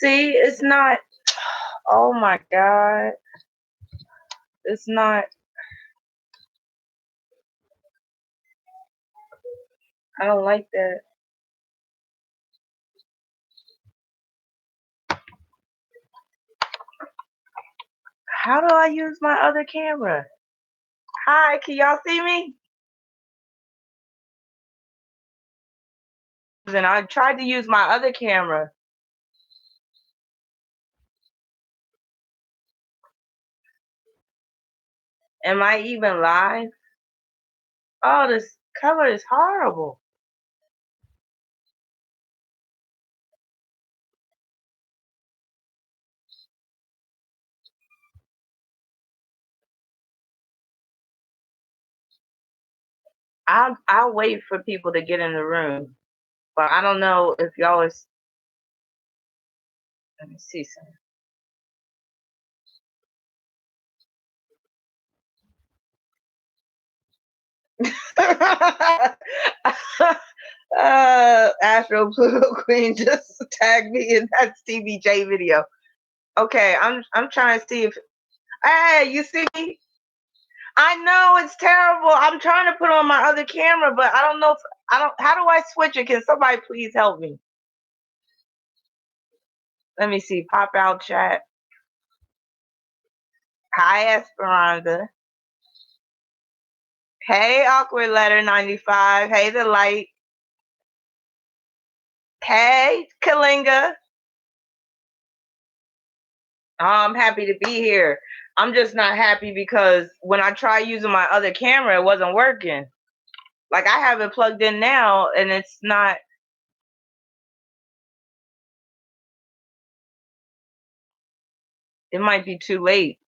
See, it's not. Oh my God. It's not. I don't like that. How do I use my other camera? Hi, can y'all see me? And I tried to use my other camera. Am I even live? Oh, this color is horrible. I'll wait for people to get in the room, but I don't know if y'all is. Let me see something. Astro Pluto Queen just tagged me in that Stevie J video. Okay, I'm trying to see if. Hey, you see me? I know it's terrible. I'm trying to put on my other camera, but I don't know if I don't. How do I switch it? Can somebody please help me? Let me see. Pop out chat. Hi, Esperanza. Hey, Awkward Letter 95. Hey, The Light. Hey, Kalinga. I'm happy to be here. I'm just not happy because when I tried using my other camera, it wasn't working. Like I have it plugged in now and it's not. It might be too late.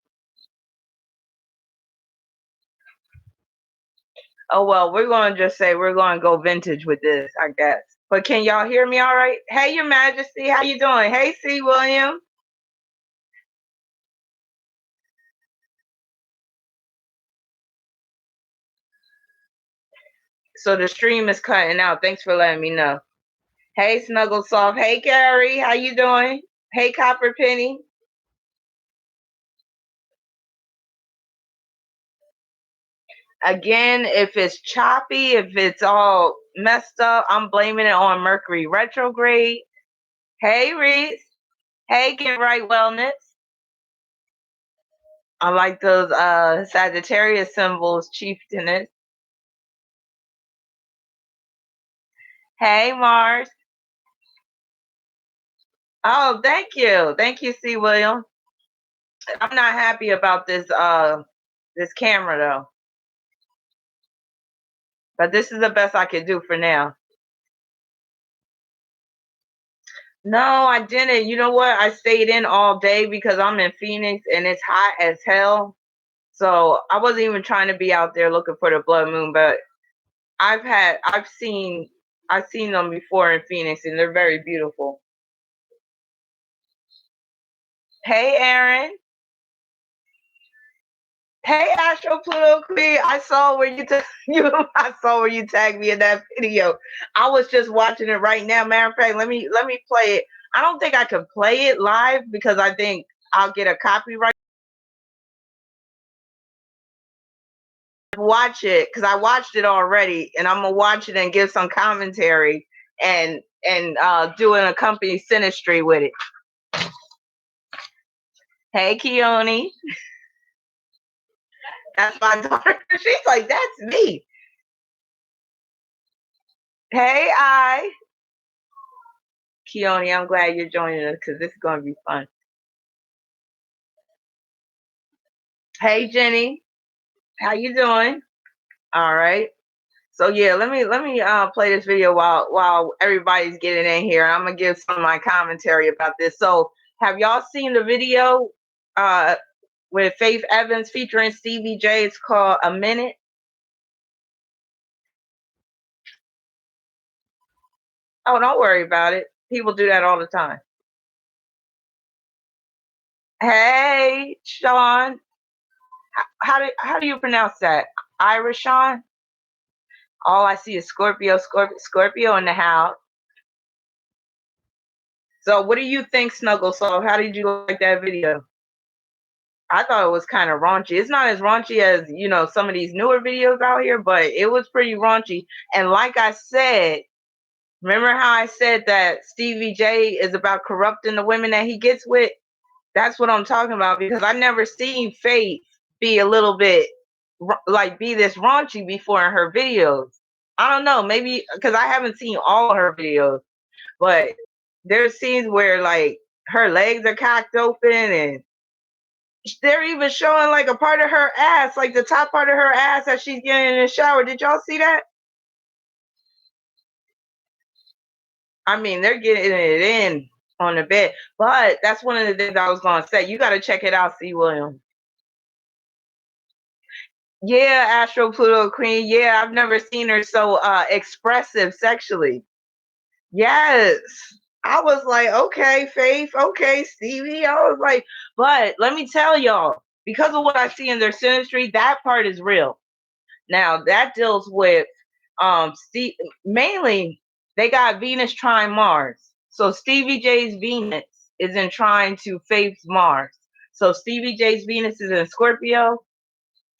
Oh well, we're going to just say we're going to go vintage with this, I guess. But can y'all hear me all right? Hey, Your Majesty, how you doing? Hey, C. William. So the stream is cutting out. Thanks for letting me know. Hey, Snuggle Soft. Hey, Gary, how you doing? Hey, Copper Penny. Again, if it's choppy, if it's all messed up, I'm blaming it on Mercury retrograde. Hey, Reese. Hey, Get Right Wellness. I like those Sagittarius symbols, chieftainess. Hey, Mars. Oh, thank you. Thank you, C. William. I'm not happy about this camera though. But this is the best I could do for now. No, I didn't. You know what? I stayed in all day because I'm in Phoenix and it's hot as hell. So I wasn't even trying to be out there looking for the blood moon, but I've seen them before in Phoenix and they're very beautiful. Hey, Aaron. Hey, Astro Pluto Queen. I saw where I saw where you tagged me in that video. I was just watching it right now. Matter of fact, let me play it. I don't think I can play it live because I think I'll get a copyright. Watch it because I watched it already, and I'm gonna watch it and give some commentary and do an accompanying Synastry with it. Hey, Keone. That's my daughter. She's like, that's me. Hey, Keone, I'm glad you're joining us because this is going to be fun. Hey, Jenny, how you doing? All right. So yeah, let me play this video while everybody's getting in here. I'm gonna give some of my commentary about this. So have y'all seen the video with Faith Evans featuring Stevie J? It's called A Minute. Oh, don't worry about it. People do that all the time. Hey, Sean. How do you pronounce that? Irish Sean? All I see is Scorpio in the house. So what do you think, Snuggle? So how did you like that video? I thought it was kind of raunchy. It's not as raunchy as, some of these newer videos out here, but it was pretty raunchy. And like I said, remember how I said that Stevie J is about corrupting the women that he gets with? That's what I'm talking about, because I never seen Faith be a little bit like be this raunchy before in her videos. I don't know, maybe because I haven't seen all of her videos, but there's scenes where like her legs are cocked open and they're even showing like a part of her ass, like the top part of her ass as she's getting in the shower. Did y'all see that? I mean, they're getting it in on the bed. But that's one of the things I was gonna say. You gotta check it out, C. William. Yeah, Astro Pluto Queen. Yeah, I've never seen her so expressive sexually. Yes. I was like, okay, Faith, okay, Stevie. I was like, but let me tell y'all, because of what I see in their synastry, that part is real. Now that deals with Steve, mainly they got Venus trine Mars. So Stevie J's Venus is in trine to Faith's Mars. So Stevie J's Venus is in Scorpio,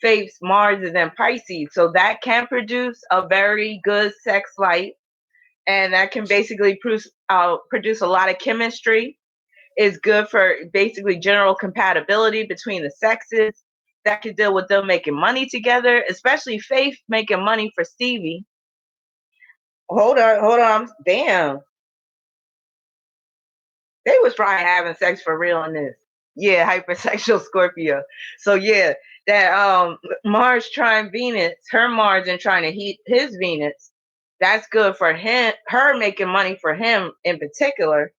Faith's Mars is in Pisces. So that can produce a very good sex life, and that can basically produce a lot of chemistry. Is good for basically general compatibility between the sexes. That could deal with them making money together, especially Faith making money for Stevie. Hold on. Damn. They was probably having sex for real in this. Yeah, hypersexual Scorpio. So yeah, that Mars trine Venus, her Mars and trying to heat his Venus. That's good for him, her making money for him in particular.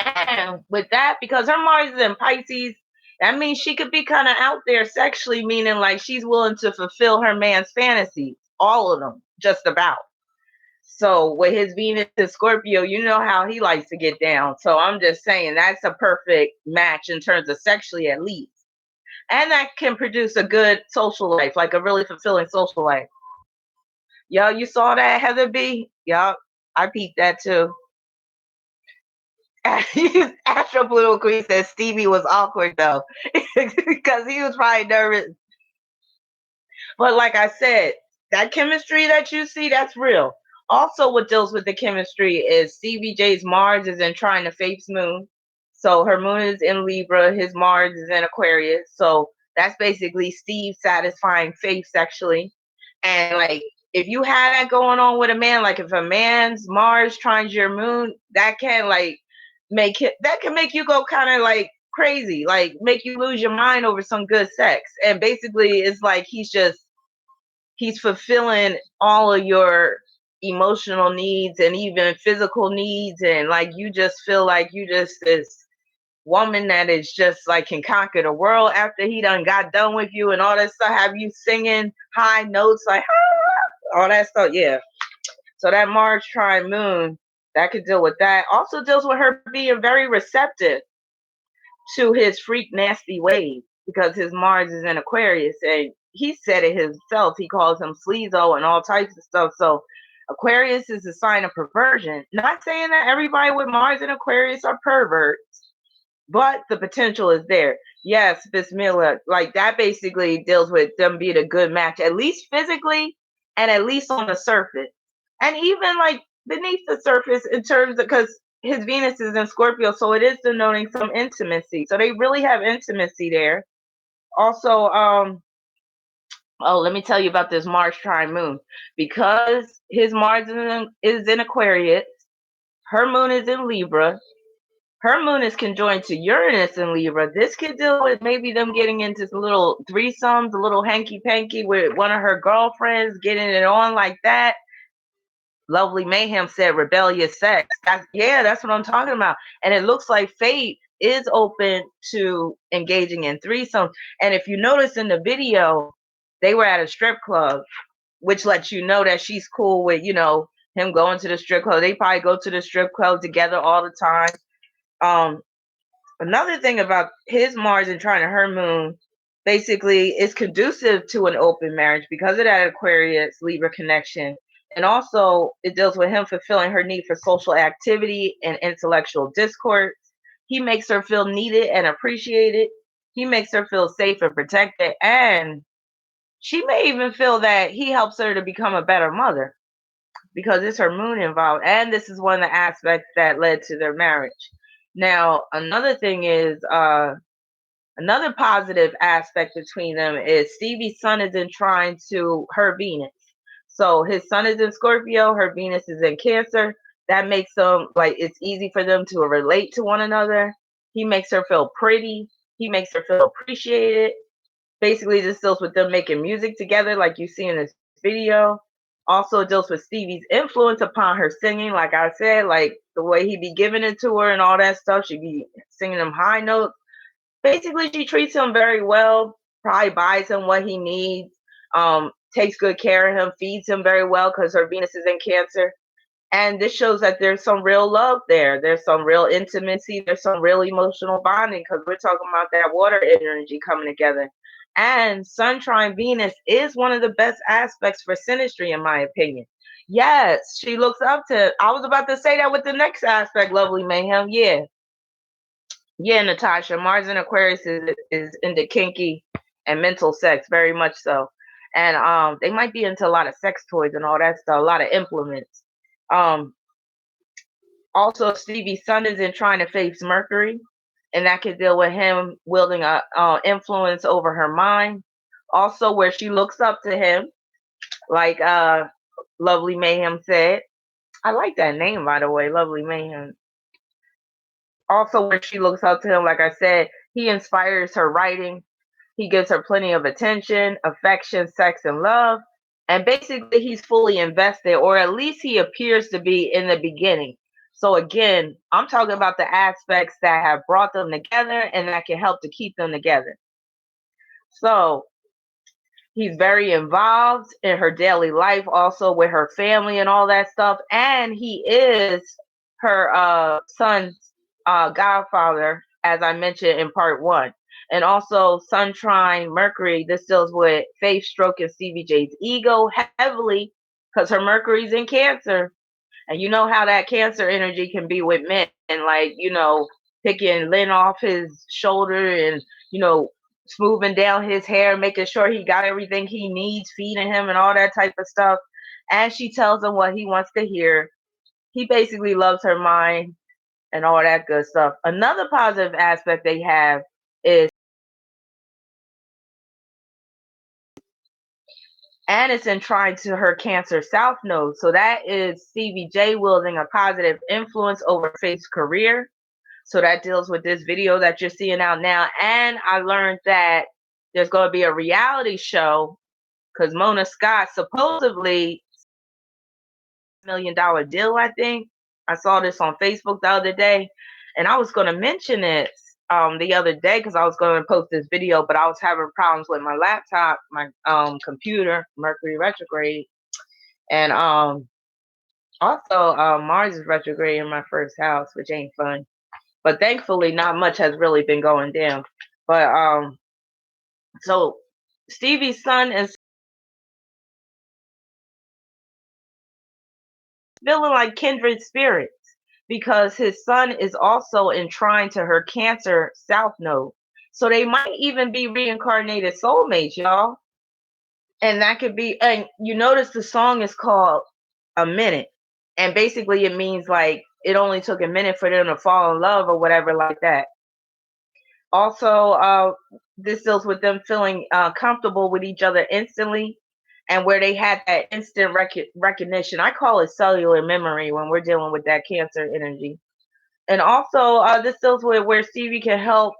And with that, because her Mars is in Pisces, that means she could be kind of out there sexually, meaning like she's willing to fulfill her man's fantasies, all of them, just about. So with his Venus and Scorpio, you know how he likes to get down. So I'm just saying that's a perfect match in terms of sexually, at least. And that can produce a good social life, like a really fulfilling social life. Yo, you saw that, Heather B? Yup, I peeped that too. Astro Blue Queen says Stevie was awkward though, because he was probably nervous. But like I said, that chemistry that you see, that's real. Also, what deals with the chemistry is Stevie J's Mars is in trine to Faith's moon. So her moon is in Libra, his Mars is in Aquarius. So that's basically Steve satisfying Faith sexually. And like if you had that going on with a man, like if a man's Mars trines your moon, that can like that can make you go kind of like crazy, like make you lose your mind over some good sex. And basically it's like he's fulfilling all of your emotional needs and even physical needs, and like you just feel like you just this woman that is just like can conquer the world after he done got done with you and all that stuff, have you singing high notes like all that stuff. Yeah, so that Mars trine moon, that could deal with that. Also deals with her being very receptive to his freak nasty ways, because his Mars is in Aquarius, and he said it himself. He calls him sleazo and all types of stuff. So Aquarius is a sign of perversion. Not saying that everybody with Mars in Aquarius are perverts, but the potential is there. Yes, Bismillah, like that basically deals with them being a good match, at least physically and at least on the surface. And even like beneath the surface in terms of, because his Venus is in Scorpio, so it is denoting some intimacy. So they really have intimacy there. Also, oh, let me tell you about this Mars trine moon. Because his Mars is in Aquarius, her moon is in Libra, her moon is conjoined to Uranus in Libra. This could deal with maybe them getting into some little threesomes, a little hanky panky with one of her girlfriends, getting it on like that. Lovely Mayhem said rebellious sex. That's what I'm talking about. And it looks like Fate is open to engaging in threesomes. And if you notice in the video, they were at a strip club, which lets you know that she's cool with, him going to the strip club. They probably go to the strip club together all the time. Another thing about his Mars and trying to her moon, basically is conducive to an open marriage because of that Aquarius Libra connection. And also, it deals with him fulfilling her need for social activity and intellectual discourse. He makes her feel needed and appreciated. He makes her feel safe and protected. And she may even feel that he helps her to become a better mother because it's her moon involved. And this is one of the aspects that led to their marriage. Now, another thing is, another positive aspect between them is Stevie's sun is in trine to her Venus. So his sun is in Scorpio, her Venus is in Cancer. That makes them like it's easy for them to relate to one another. He makes her feel pretty. He makes her feel appreciated. Basically, this deals with them making music together, like you see in this video. Also, it deals with Stevie's influence upon her singing, like I said, like the way he be giving it to her and all that stuff. She be singing them high notes. Basically, she treats him very well, probably buys him what he needs, takes good care of him, feeds him very well because her Venus is in Cancer. And this shows that there's some real love there. There's some real intimacy. There's some real emotional bonding because we're talking about that water energy coming together. And Sun trine Venus is one of the best aspects for Synastry, in my opinion. Yes, she looks up to. I was about to say that with the next aspect, Lovely Mayhem. Yeah, yeah, Natasha. Mars in Aquarius is into kinky and mental sex, very much so. And they might be into a lot of sex toys and all that stuff, a lot of implements. Um, Also, Stevie's sun is in trine to face Mercury, and that could deal with him wielding a influence over her mind. Also, where she looks up to him, like Lovely Mayhem said. I like that name, by the way, Lovely Mayhem. Also, where she looks up to him, like I said, he inspires her writing. He gives her plenty of attention, affection, sex, and love. And basically, he's fully invested, or at least he appears to be in the beginning. So, again, I'm talking about the aspects that have brought them together and that can help to keep them together. So, he's very involved in her daily life, also with her family and all that stuff. And he is her son's godfather, as I mentioned in part one. And also, Sun trine Mercury. This deals with Faith stroking Stevie J's ego heavily because her Mercury's in Cancer. And you know how that Cancer energy can be with men, and like, picking lint off his shoulder and, smoothing down his hair, making sure he got everything he needs, feeding him and all that type of stuff. And she tells him what he wants to hear. He basically loves her mind and all that good stuff. Another positive aspect they have is, and it's in trine to her Cancer South Node. So that is Stevie J wielding a positive influence over Faith's career. So that deals with this video that you're seeing out now. And I learned that there's going to be a reality show because Mona Scott supposedly $1 million deal, I think. I saw this on Facebook the other day, and I was going to mention it the other day because I was going to post this video, but I was having problems with my laptop, my computer, Mercury retrograde, and also Mars is retrograde in my first house, which ain't fun. But thankfully, not much has really been going down. But so Stevie's sun is feeling like kindred spirits because his sun is also in trine to her Cancer South Node. So they might even be reincarnated soulmates, y'all. And that could be, and you notice the song is called A Minute. And basically it means like it only took a minute for them to fall in love or whatever like that. Also, this deals with them feeling comfortable with each other instantly, and where they had that instant recognition. I call it cellular memory when we're dealing with that Cancer energy. And also, this deals with where Stevie can help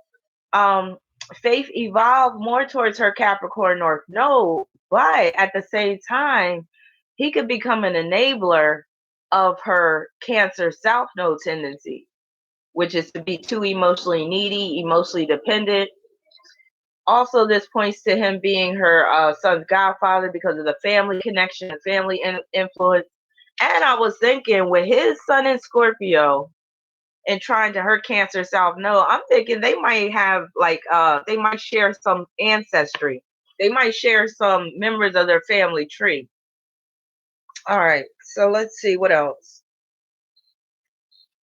um, Faith evolve more towards her Capricorn North Node, but at the same time, he could become an enabler of her Cancer South Node tendency, which is to be too emotionally needy, emotionally dependent. Also, this points to him being her son's godfather because of the family connection, family influence. And I was thinking with his sun in Scorpio and trying to her Cancer South Node, I'm thinking they might have like they might share some ancestry. They might share some members of their family tree. All right, so let's see what else.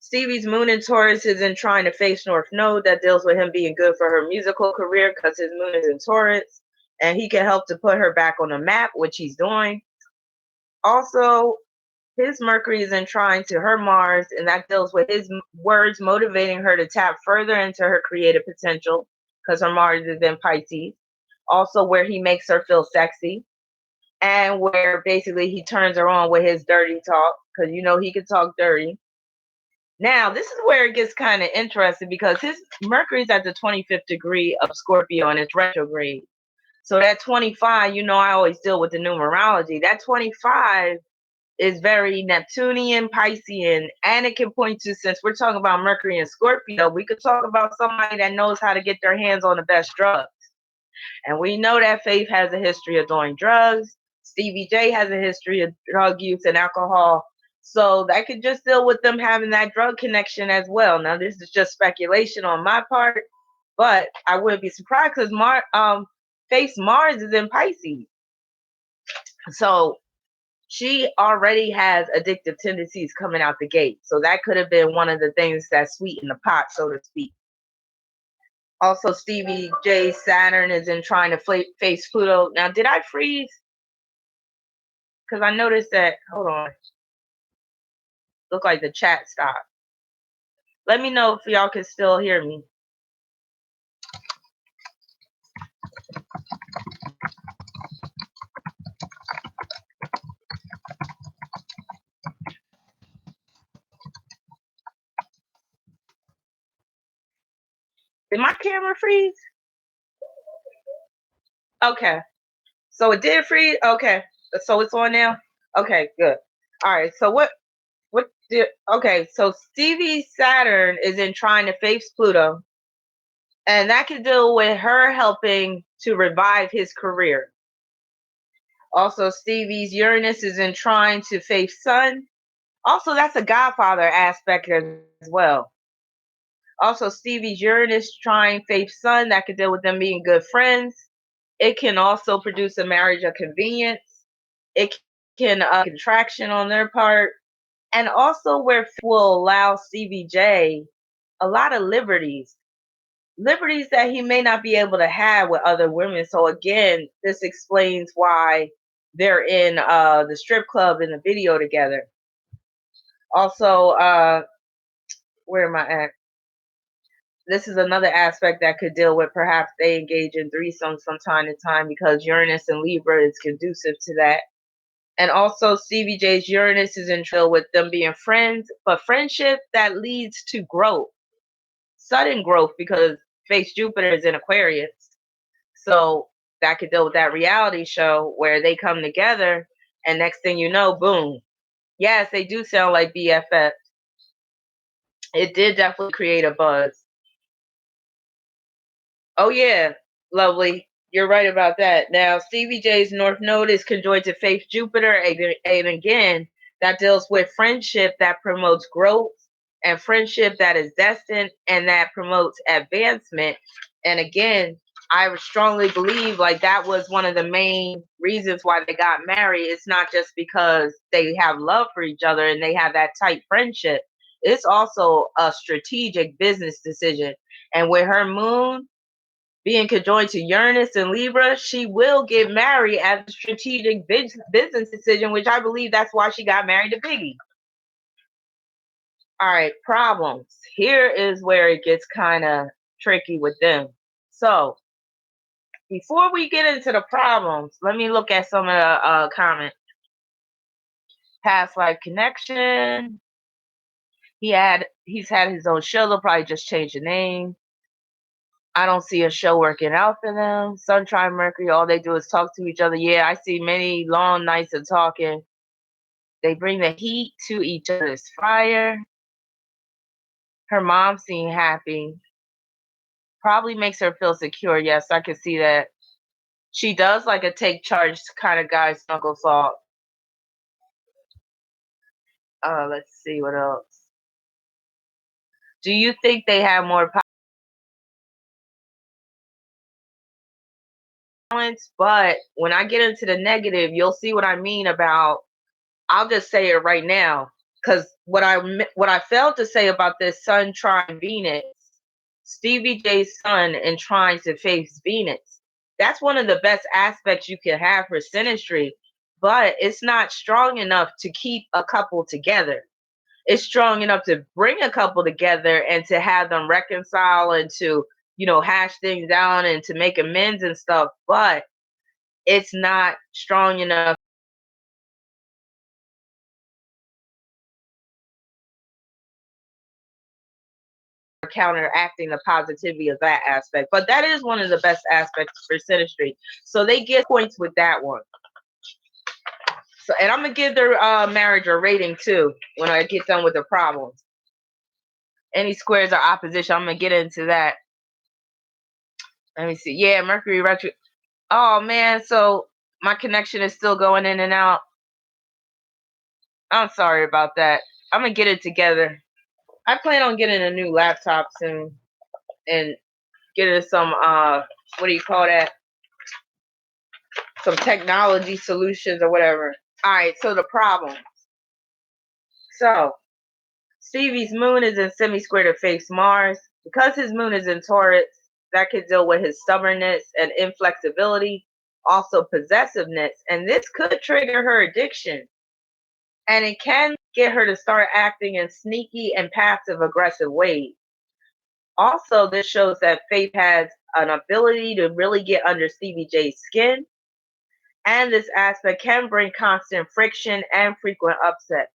Stevie's moon in Taurus is in trying to face North Node. That deals with him being good for her musical career because his moon is in Taurus, and he can help to put her back on the map, which he's doing. Also, his Mercury is in trine to her Mars, and that deals with his words motivating her to tap further into her creative potential because her Mars is in Pisces. Also, where he makes her feel sexy, and where basically he turns her on with his dirty talk because he can talk dirty. Now, this is where it gets kind of interesting because his Mercury's at the 25th degree of Scorpio and it's retrograde. So that 25, I always deal with the numerology. That 25 is very Neptunian, Piscean, and it can point to, since we're talking about Mercury and Scorpio, we could talk about somebody that knows how to get their hands on the best drugs. And we know that Faith has a history of doing drugs. Stevie J has a history of drug use and alcohol. So that could just deal with them having that drug connection as well. Now, this is just speculation on my part, but I wouldn't be surprised because Faith's Mars is in Pisces. So she already has addictive tendencies coming out the gate. So that could have been one of the things that sweetened the pot, so to speak. Also, Stevie J Saturn is in trying to face Pluto. Now, did I freeze? Because I noticed that, hold on. Look like the chat stopped. Let me know if y'all can still hear me. Did my camera freeze? Okay. So it did freeze? Okay. So it's on now? Okay, good. All right. So okay, so Stevie Saturn is in trying to face Pluto. And that can deal with her helping to revive his career. Also, Stevie's Uranus is in trine to face Sun. Also, that's a Godfather aspect as well. Also, Stevie's Uranus trine face Sun, that could deal with them being good friends. It can also produce a marriage of convenience. It can contraction on their part. And also where will allow Stevie J a lot of liberties that he may not be able to have with other women. So again, this explains why they're in the strip club in the video together. Also, where am I at? This is another aspect that could deal with perhaps they engage in threesomes from time to time because Uranus and Libra is conducive to that. And also Stevie J's Uranus is in trill with them being friends, but friendship that leads to growth, sudden growth, because face Jupiter is in Aquarius. So that could deal with that reality show where they come together and next thing you know, boom. Yes, they do sound like BFF. It did definitely create a buzz. Oh yeah, lovely. You're right about that. Now, Stevie J's North Node is conjoined to Faith Jupiter, and again, that deals with friendship that promotes growth and friendship that is destined and that promotes advancement. And again, I strongly believe like that was one of the main reasons why they got married. It's not just because they have love for each other and they have that tight friendship. It's also a strategic business decision. And with her moon being conjoined to Uranus and Libra, she will get married as a strategic business decision, which I believe that's why she got married to Biggie. All right, problems. Here is where it gets kind of tricky with them. So, before we get into the problems, let me look at some of the comments. Past life connection. He's had his own show. They'll probably just change the name. I don't see a show working out for them. Sun, Trine, Mercury, all they do is talk to each other. Yeah, I see many long nights of talking. They bring the heat to each other's fire. Her mom seemed happy. Probably makes her feel secure. Yes, I can see that. She does like a take charge kind of guy, Snuggle Salt. Let's see what else. Do you think they have more balance? But when I get into the negative, you'll see what I mean about I'll just say it right now, because what I failed to say about this Sun trine Venus, Stevie J's Sun and trine to face Venus. That's one of the best aspects you can have for Synastry, but it's not strong enough to keep a couple together. It's strong enough to bring a couple together and to have them reconcile and to, hash things down and to make amends and stuff, but it's not strong enough for counteracting the positivity of that aspect. But that is one of the best aspects for Synastry. So they get points with that one. So, and I'm gonna give their marriage a rating too when I get done with the problems. Any squares or opposition, I'm gonna get into that. Let me see. Yeah, Mercury retro. Oh man, so my connection is still going in and out. I'm sorry about that. I'm gonna get it together. I plan on getting a new laptop soon and getting some what do you call that? Some technology solutions or whatever. All right, so the problem. So Stevie's moon is in semi-square to face Mars. Because his moon is in Taurus, that could deal with his stubbornness and inflexibility, also possessiveness, and this could trigger her addiction. And it can get her to start acting in sneaky and passive aggressive ways. Also, this shows that Faith has an ability to really get under Stevie J's skin, and this aspect can bring constant friction and frequent upset.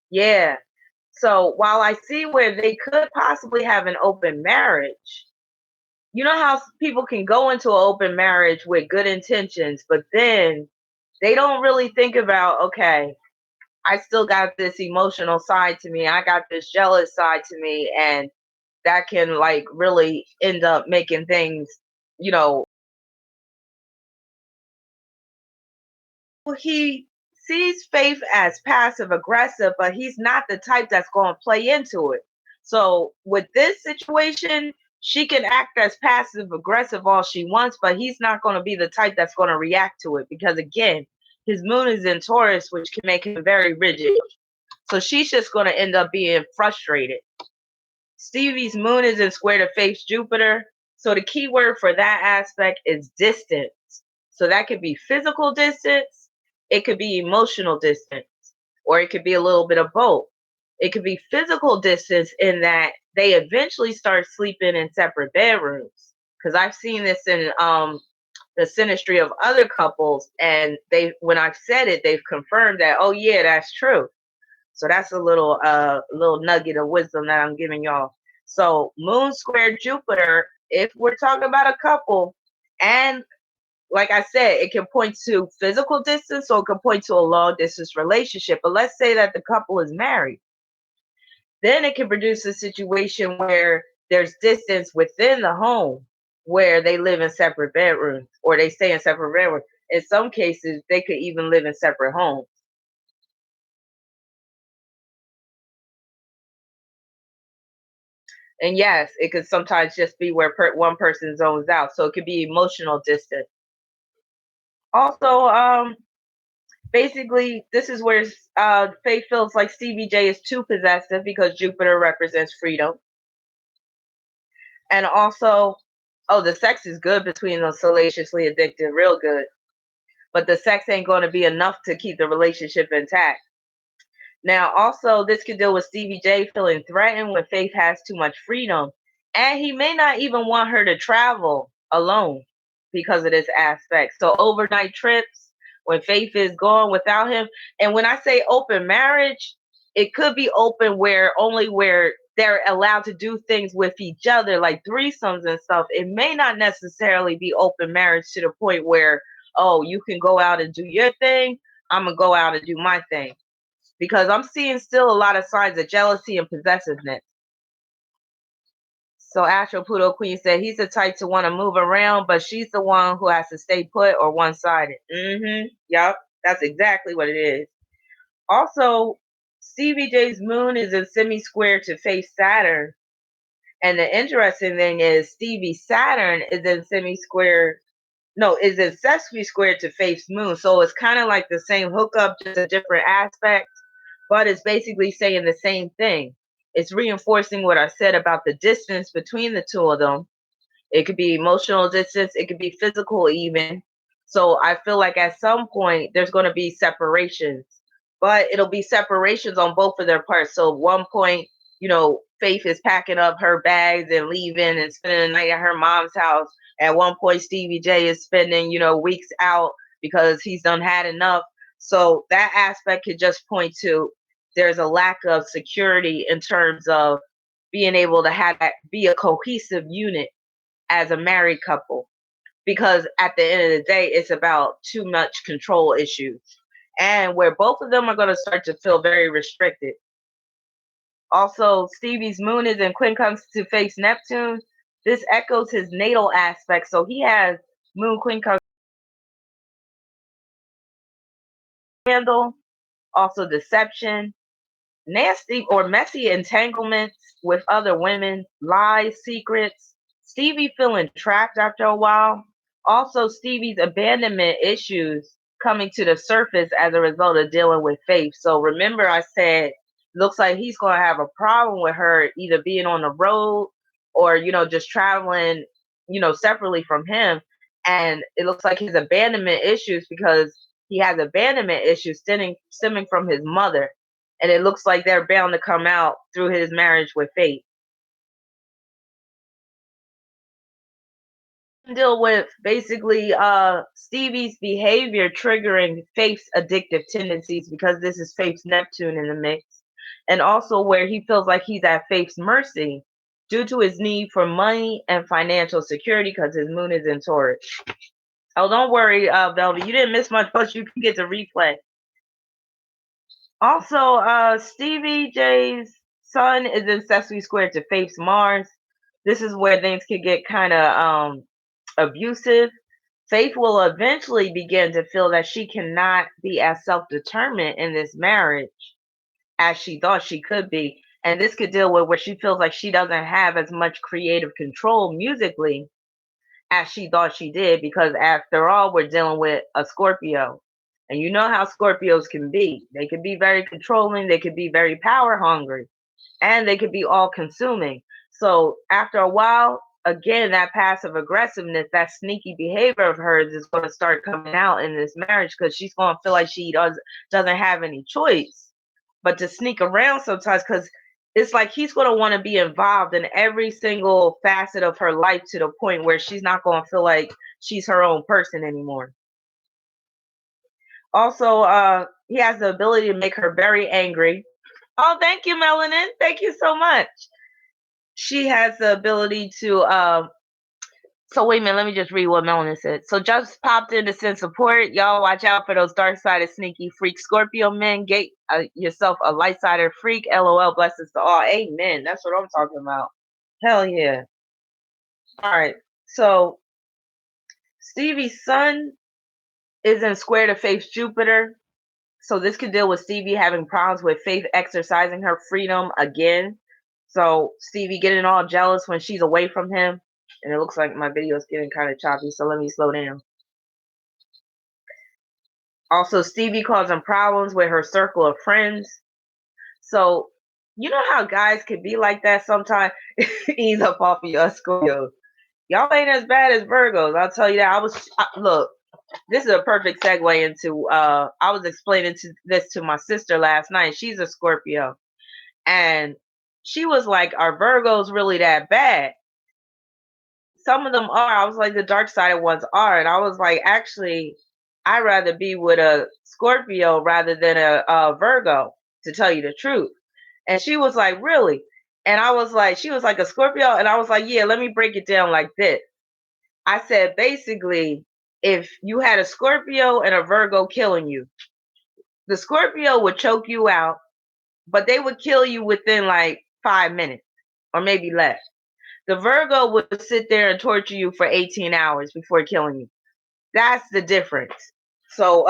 Yeah. So while I see where they could possibly have an open marriage, you know how people can go into an open marriage with good intentions, but then they don't really think about, okay, I still got this emotional side to me. I got this jealous side to me. And that can like really end up making things, you know, he sees Faith as passive aggressive, but he's not the type that's going to play into it. So with this situation, she can act as passive aggressive all she wants, but he's not going to be the type that's going to react to it because again, his moon is in Taurus, which can make him very rigid. So she's just going to end up being frustrated. Stevie's moon is in square to face Jupiter. So the key word for that aspect is distance. So that could be physical distance, it could be emotional distance, or it could be a little bit of both. It could be physical distance in that they eventually start sleeping in separate bedrooms. Because I've seen this in the synastry of other couples, and they, when I've said it, they've confirmed that, oh yeah, that's true. So that's a little nugget of wisdom that I'm giving y'all. So moon square Jupiter, if we're talking about a couple, and like I said, it can point to physical distance or it can point to a long distance relationship. But let's say that the couple is married. Then it can produce a situation where there's distance within the home where they live in separate bedrooms or they stay in separate bedrooms. In some cases, they could even live in separate homes. And yes, it could sometimes just be where one person zones out. So it could be emotional distance. Also, basically, this is where Faith feels like Stevie J is too possessive because Jupiter represents freedom. And also, oh, the sex is good between them, salaciously addicted, real good. But the sex ain't going to be enough to keep the relationship intact. Now, also, this could deal with Stevie J feeling threatened when Faith has too much freedom. And he may not even want her to travel alone because of this aspect. So, overnight trips, when Faith is gone without him. And when I say open marriage, it could be open where only where they're allowed to do things with each other, like threesomes and stuff. It may not necessarily be open marriage to the point where, oh, you can go out and do your thing. I'm going to go out and do my thing because I'm seeing still a lot of signs of jealousy and possessiveness. So Astro Pluto Queen said he's the type to want to move around, but she's the one who has to stay put or one-sided. Yep, that's exactly what it is. Also, Stevie J's moon is in semi-square to face Saturn. And the interesting thing is Stevie Saturn is in semi-square no, is in Sesame squared to Faith's moon. So it's kind of like the same hookup, just a different aspect, but it's basically saying the same thing. It's reinforcing what I said about the distance between the two of them. It could be emotional distance, it could be physical even. So I feel like at some point there's going to be separations, but it'll be separations on both of their parts. So at one point, Faith is packing up her bags and leaving and spending the night at her mom's house. At one point, Stevie J is spending, weeks out because he's done had enough. So that aspect could just point to there's a lack of security in terms of being able to have that be a cohesive unit as a married couple, because at the end of the day it's about too much control issues, and where both of them are going to start to feel very restricted. Also, Stevie's moon is in quincunx to face Neptune. This echoes his natal aspect, so he has moon quincunx handle, also deception, nasty or messy entanglements with other women, lies, secrets, Stevie feeling trapped after a while. Also, Stevie's abandonment issues coming to the surface as a result of dealing with Faith. So remember, I said, looks like he's going to have a problem with her either being on the road or, just traveling, separately from him. And it looks like his abandonment issues, because he has abandonment issues stemming from his mother, and it looks like they're bound to come out through his marriage with Faith. Deal with basically Stevie's behavior triggering Faith's addictive tendencies, because this is Faith's Neptune in the mix, and also where he feels like he's at Faith's mercy due to his need for money and financial security, because his moon is in Taurus. Oh, don't worry, Velvet, you didn't miss much, but you can get the replay. Also, Stevie J's sun is in Sesame Square to face Mars. This is where things could get kind of abusive. Faith will eventually begin to feel that she cannot be as self-determined in this marriage as she thought she could be. And this could deal with where she feels like she doesn't have as much creative control musically as she thought she did, because after all, we're dealing with a Scorpio. And you know how Scorpios can be. They can be very controlling, they could be very power hungry, and they could be all consuming. So after a while, again, that passive aggressiveness, that sneaky behavior of hers is going to start coming out in this marriage, because she's going to feel like she doesn't have any choice but to sneak around sometimes, because it's like he's going to want to be involved in every single facet of her life to the point where she's not going to feel like she's her own person anymore. Also, he has the ability to make her very angry. Oh, thank you, Melanin. Thank you so much. She has the ability to so wait a minute, let me just read what Melanin said. So just popped in to send support. Y'all watch out for those dark-sided sneaky freak Scorpio men. Get yourself a light-sided freak. LOL, blessings to all. Amen. That's what I'm talking about. Hell yeah. All right. So Stevie's sun is in square to face Jupiter. So this could deal with Stevie having problems with Faith exercising her freedom again. So Stevie getting all jealous when she's away from him. And it looks like my video is getting kind of choppy, so let me slow down. Also, Stevie causing problems with her circle of friends. So, you know how guys can be like that sometimes? Ease up off of your Scorpios. Y'all ain't as bad as Virgos. I'll tell you that. Look, this is a perfect segue into, I was explaining this to my sister last night. She's a Scorpio. And she was like, are Virgos really that bad? Some of them are. I was like, the dark sided ones are. And I was like, actually, I'd rather be with a Scorpio rather than a Virgo, to tell you the truth. And she was like, really? And I was like, she was like a Scorpio. And I was like, yeah, let me break it down like this. I said, basically, if you had a Scorpio and a Virgo killing you, the Scorpio would choke you out, but they would kill you within like 5 minutes or maybe less. The Virgo would sit there and torture you for 18 hours before killing you. That's the difference. So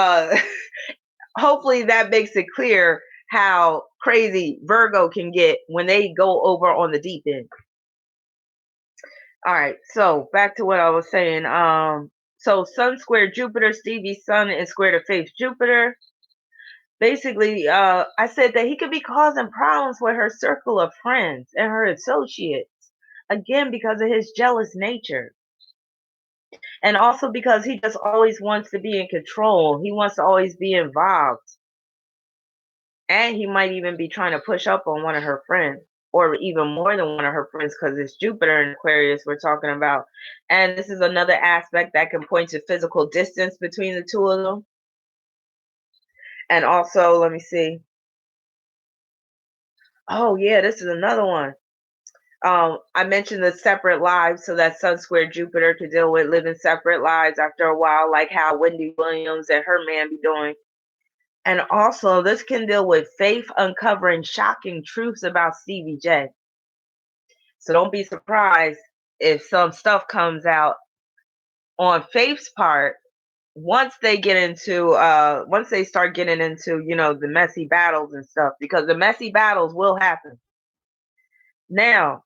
hopefully that makes it clear how crazy Virgo can get when they go over on the deep end. All right, so back to what I was saying. So Sun square Jupiter, Stevie's Sun is square to Faith's Jupiter. Basically, I said that he could be causing problems with her circle of friends and her associates. Again, because of his jealous nature. And also because he just always wants to be in control. He wants to always be involved. And he might even be trying to push up on one of her friends. Or even more than one of her friends, because it's Jupiter in Aquarius we're talking about. And this is another aspect that can point to physical distance between the two of them. And also, let me see. Oh yeah, this is another one. I mentioned the separate lives, so that Sun square Jupiter could deal with living separate lives after a while, like how Wendy Williams and her man be doing. And also, this can deal with Faith uncovering shocking truths about Stevie J. So don't be surprised if some stuff comes out on Faith's part once they start getting into, the messy battles and stuff, because the messy battles will happen. Now,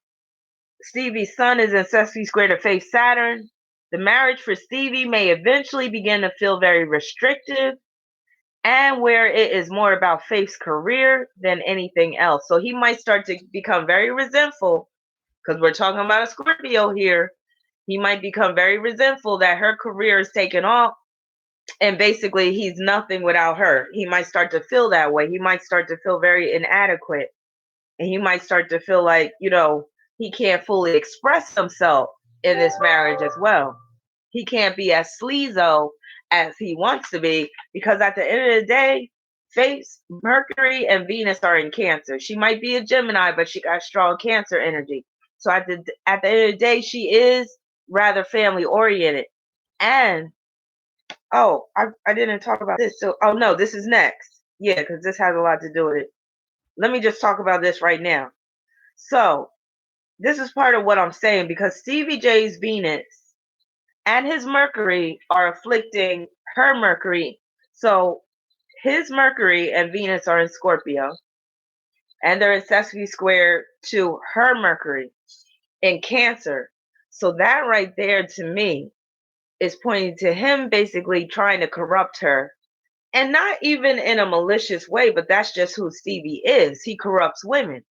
Stevie's Sun is in Synastry square to Faith Saturn. The marriage for Stevie may eventually begin to feel very restrictive, and where it is more about Faith's career than anything else. So he might start to become very resentful, because we're talking about a Scorpio here. He might become very resentful that her career is taken off, and basically he's nothing without her. He might start to feel that way. He might start to feel very inadequate. And he might start to feel like, he can't fully express himself in this marriage as well. He can't be as sleazo as he wants to be, because at the end of the day, Faith's Mercury and Venus are in Cancer. She might be a Gemini, but she got strong Cancer energy. So at the end of the day, she is rather family oriented. And I didn't talk about this. So no, this is next. Yeah, because this has a lot to do with it. Let me just talk about this right now. So this is part of what I'm saying, because Stevie J's Venus and his Mercury are afflicting her Mercury. So his Mercury and Venus are in Scorpio, and they're in square to her Mercury in Cancer. So that right there to me is pointing to him basically trying to corrupt her, and not even in a malicious way, but that's just who Stevie is. He corrupts women.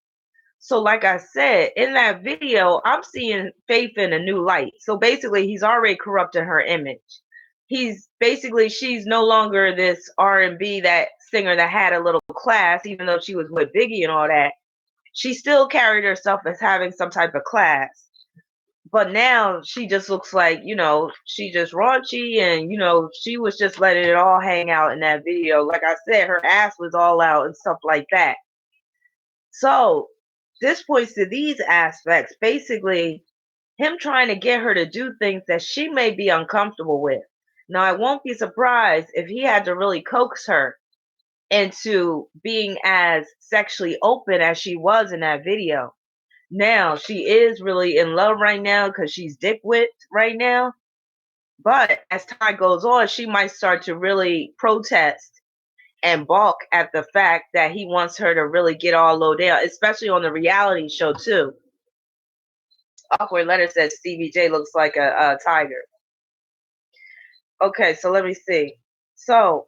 So like I said, in that video, I'm seeing Faith in a new light. So basically, he's already corrupted her image. She's no longer this R&B that singer that had a little class, even though she was with Biggie and all that. She still carried herself as having some type of class. But now she just looks like, she just raunchy, and, she was just letting it all hang out in that video. Like I said, her ass was all out and stuff like that. So this points to these aspects, basically him trying to get her to do things that she may be uncomfortable with. Now, I won't be surprised if he had to really coax her into being as sexually open as she was in that video. Now, she is really in love right now because she's dick whipped right now. But as time goes on, she might start to really protest and balk at the fact that he wants her to really get all low down, especially on the reality show too. Awkward Letter says Stevie J looks like a tiger. Okay, so let me see. So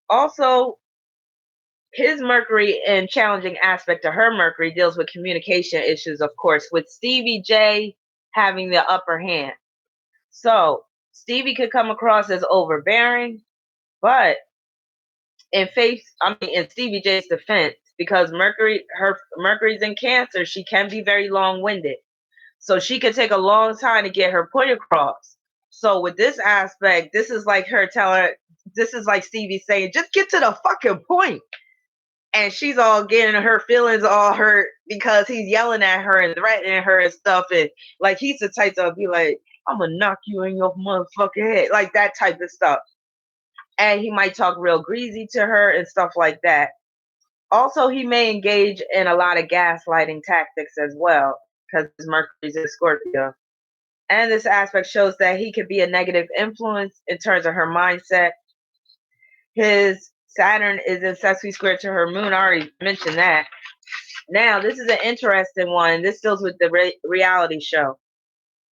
also, his Mercury and challenging aspect to her Mercury deals with communication issues, of course, with Stevie J having the upper hand. So Stevie could come across as overbearing, but in Stevie J's defense, because her Mercury's in Cancer, she can be very long-winded. So she could take a long time to get her point across. So with this aspect, this is like Stevie saying, just get to the fucking point. And she's all getting her feelings all hurt because he's yelling at her and threatening her and stuff. And like, he's the type to be like, I'm gonna knock you in your motherfucking head. Like that type of stuff. And he might talk real greasy to her and stuff like that. Also, he may engage in a lot of gaslighting tactics as well, because Mercury's in Scorpio. And this aspect shows that he could be a negative influence in terms of her mindset. His Saturn is in Synastry square to her moon. I already mentioned that. Now, this is an interesting one. This deals with the reality show.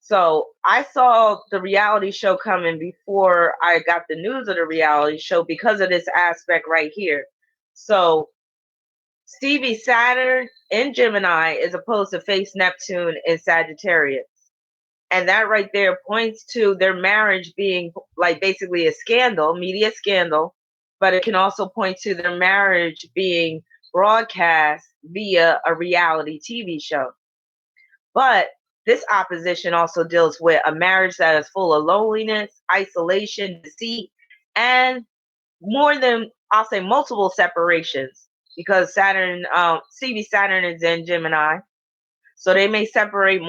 So I saw the reality show coming before I got the news of the reality show because of this aspect right here. So Stevie Saturn in Gemini is opposed to face Neptune in Sagittarius. And that right there points to their marriage being like basically a scandal, media scandal, but it can also point to their marriage being broadcast via a reality TV show. But this opposition also deals with a marriage that is full of loneliness, isolation, deceit, and more than, I'll say, multiple separations, because Saturn, CV Saturn is in Gemini, so they may separate.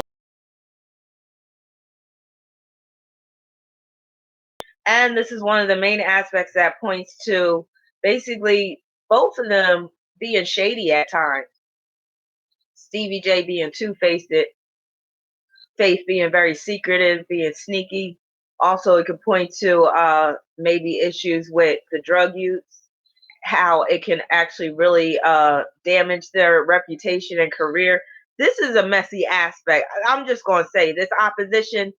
And this is one of the main aspects that points to basically both of them being shady at times. Stevie J being two-faced, Faith being very secretive, being sneaky. Also, it could point to maybe issues with the drug use, how it can actually really damage their reputation and career. This is a messy aspect. I'm just going to say this opposition,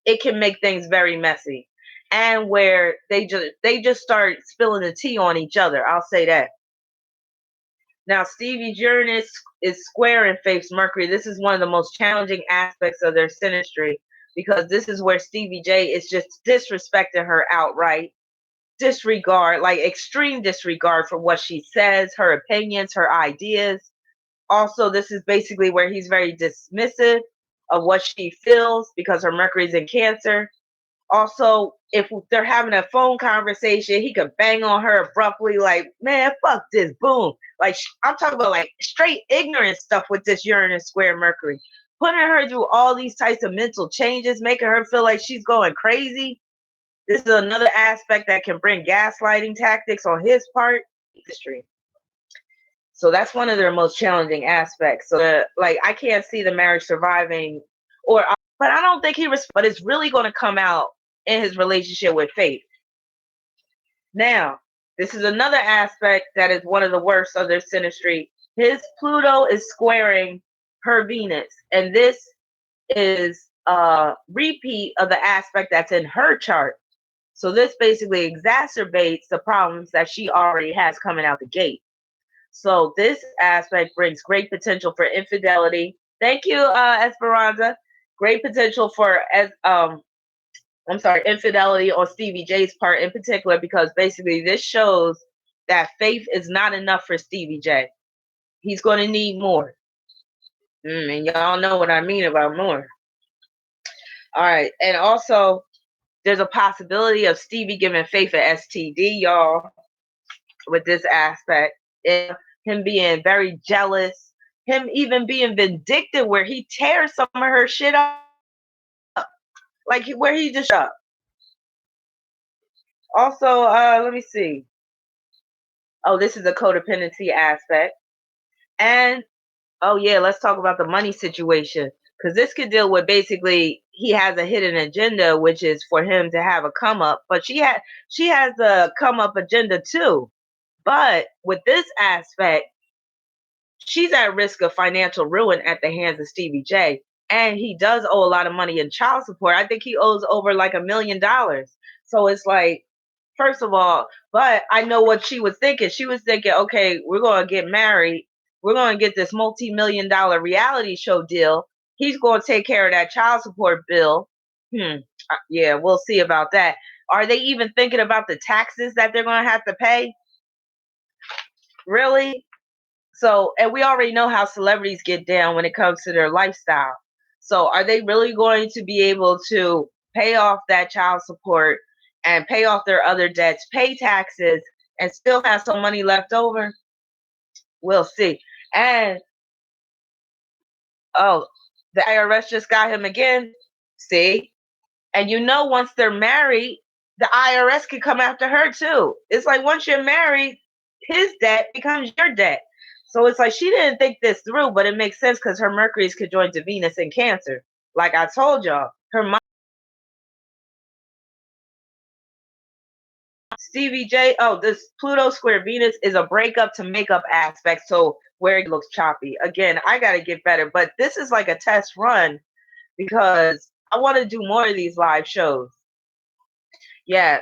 it can make things very messy, and where they just start spilling the tea on each other. I'll say that. Now, Stevie's Uranus is square in Faith's Mercury. This is one of the most challenging aspects of their synastry, because this is where Stevie J is just disrespecting her outright. Disregard, like extreme disregard for what she says, her opinions, her ideas. Also, this is basically where he's very dismissive of what she feels because her Mercury's in Cancer. Also, if they're having a phone conversation, he could bang on her abruptly, like, man, fuck this, boom. Like, I'm talking about like straight ignorant stuff with this Uranus square Mercury, putting her through all these types of mental changes, making her feel like she's going crazy. This is another aspect that can bring gaslighting tactics on his part. So that's one of their most challenging aspects. So, like, I can't see the marriage surviving, or, but I don't think but it's really going to come out in his relationship with Faith. Now, this is another aspect that is one of the worst of their synastry. His Pluto is squaring her Venus, and this is a repeat of the aspect that's in her chart. So this basically exacerbates the problems that she already has coming out the gate. So this aspect brings great potential for infidelity. Thank you, Esperanza. Great potential for infidelity on Stevie J's part in particular, because basically this shows that Faith is not enough for Stevie J. He's going to need more. And y'all know what I mean about more. All right. And also, there's a possibility of Stevie giving Faith an STD, y'all, with this aspect. Him being very jealous, him even being vindictive, where he tears some of her shit up, like where he just up. Also, let me see. Oh, this is a codependency aspect. And oh yeah, let's talk about the money situation, because this could deal with basically he has a hidden agenda, which is for him to have a come up, but she has a come up agenda too. But with this aspect, she's at risk of financial ruin at the hands of Stevie J. And he does owe a lot of money in child support. I think he owes over like $1 million. So it's like, first of all, but I know what she was thinking. She was thinking, okay, we're going to get married. We're going to get this multi-million-dollar reality show deal. He's going to take care of that child support bill. Yeah, we'll see about that. Are they even thinking about the taxes that they're going to have to pay? Really? So, and we already know how celebrities get down when it comes to their lifestyle. So, are they really going to be able to pay off that child support and pay off their other debts, pay taxes, and still have some money left over? We'll see. And oh, the IRS just got him again. See? And once they're married, the IRS can come after her too. It's like once you're married, his debt becomes your debt. So it's like she didn't think this through, but it makes sense because her Mercury is conjoined to Venus in Cancer. Like I told y'all, her mom, Stevie J. Oh, this Pluto square Venus is a breakup to makeup aspect. So where it looks choppy. Again, I got to get better, but this is like a test run, because I want to do more of these live shows. Yes,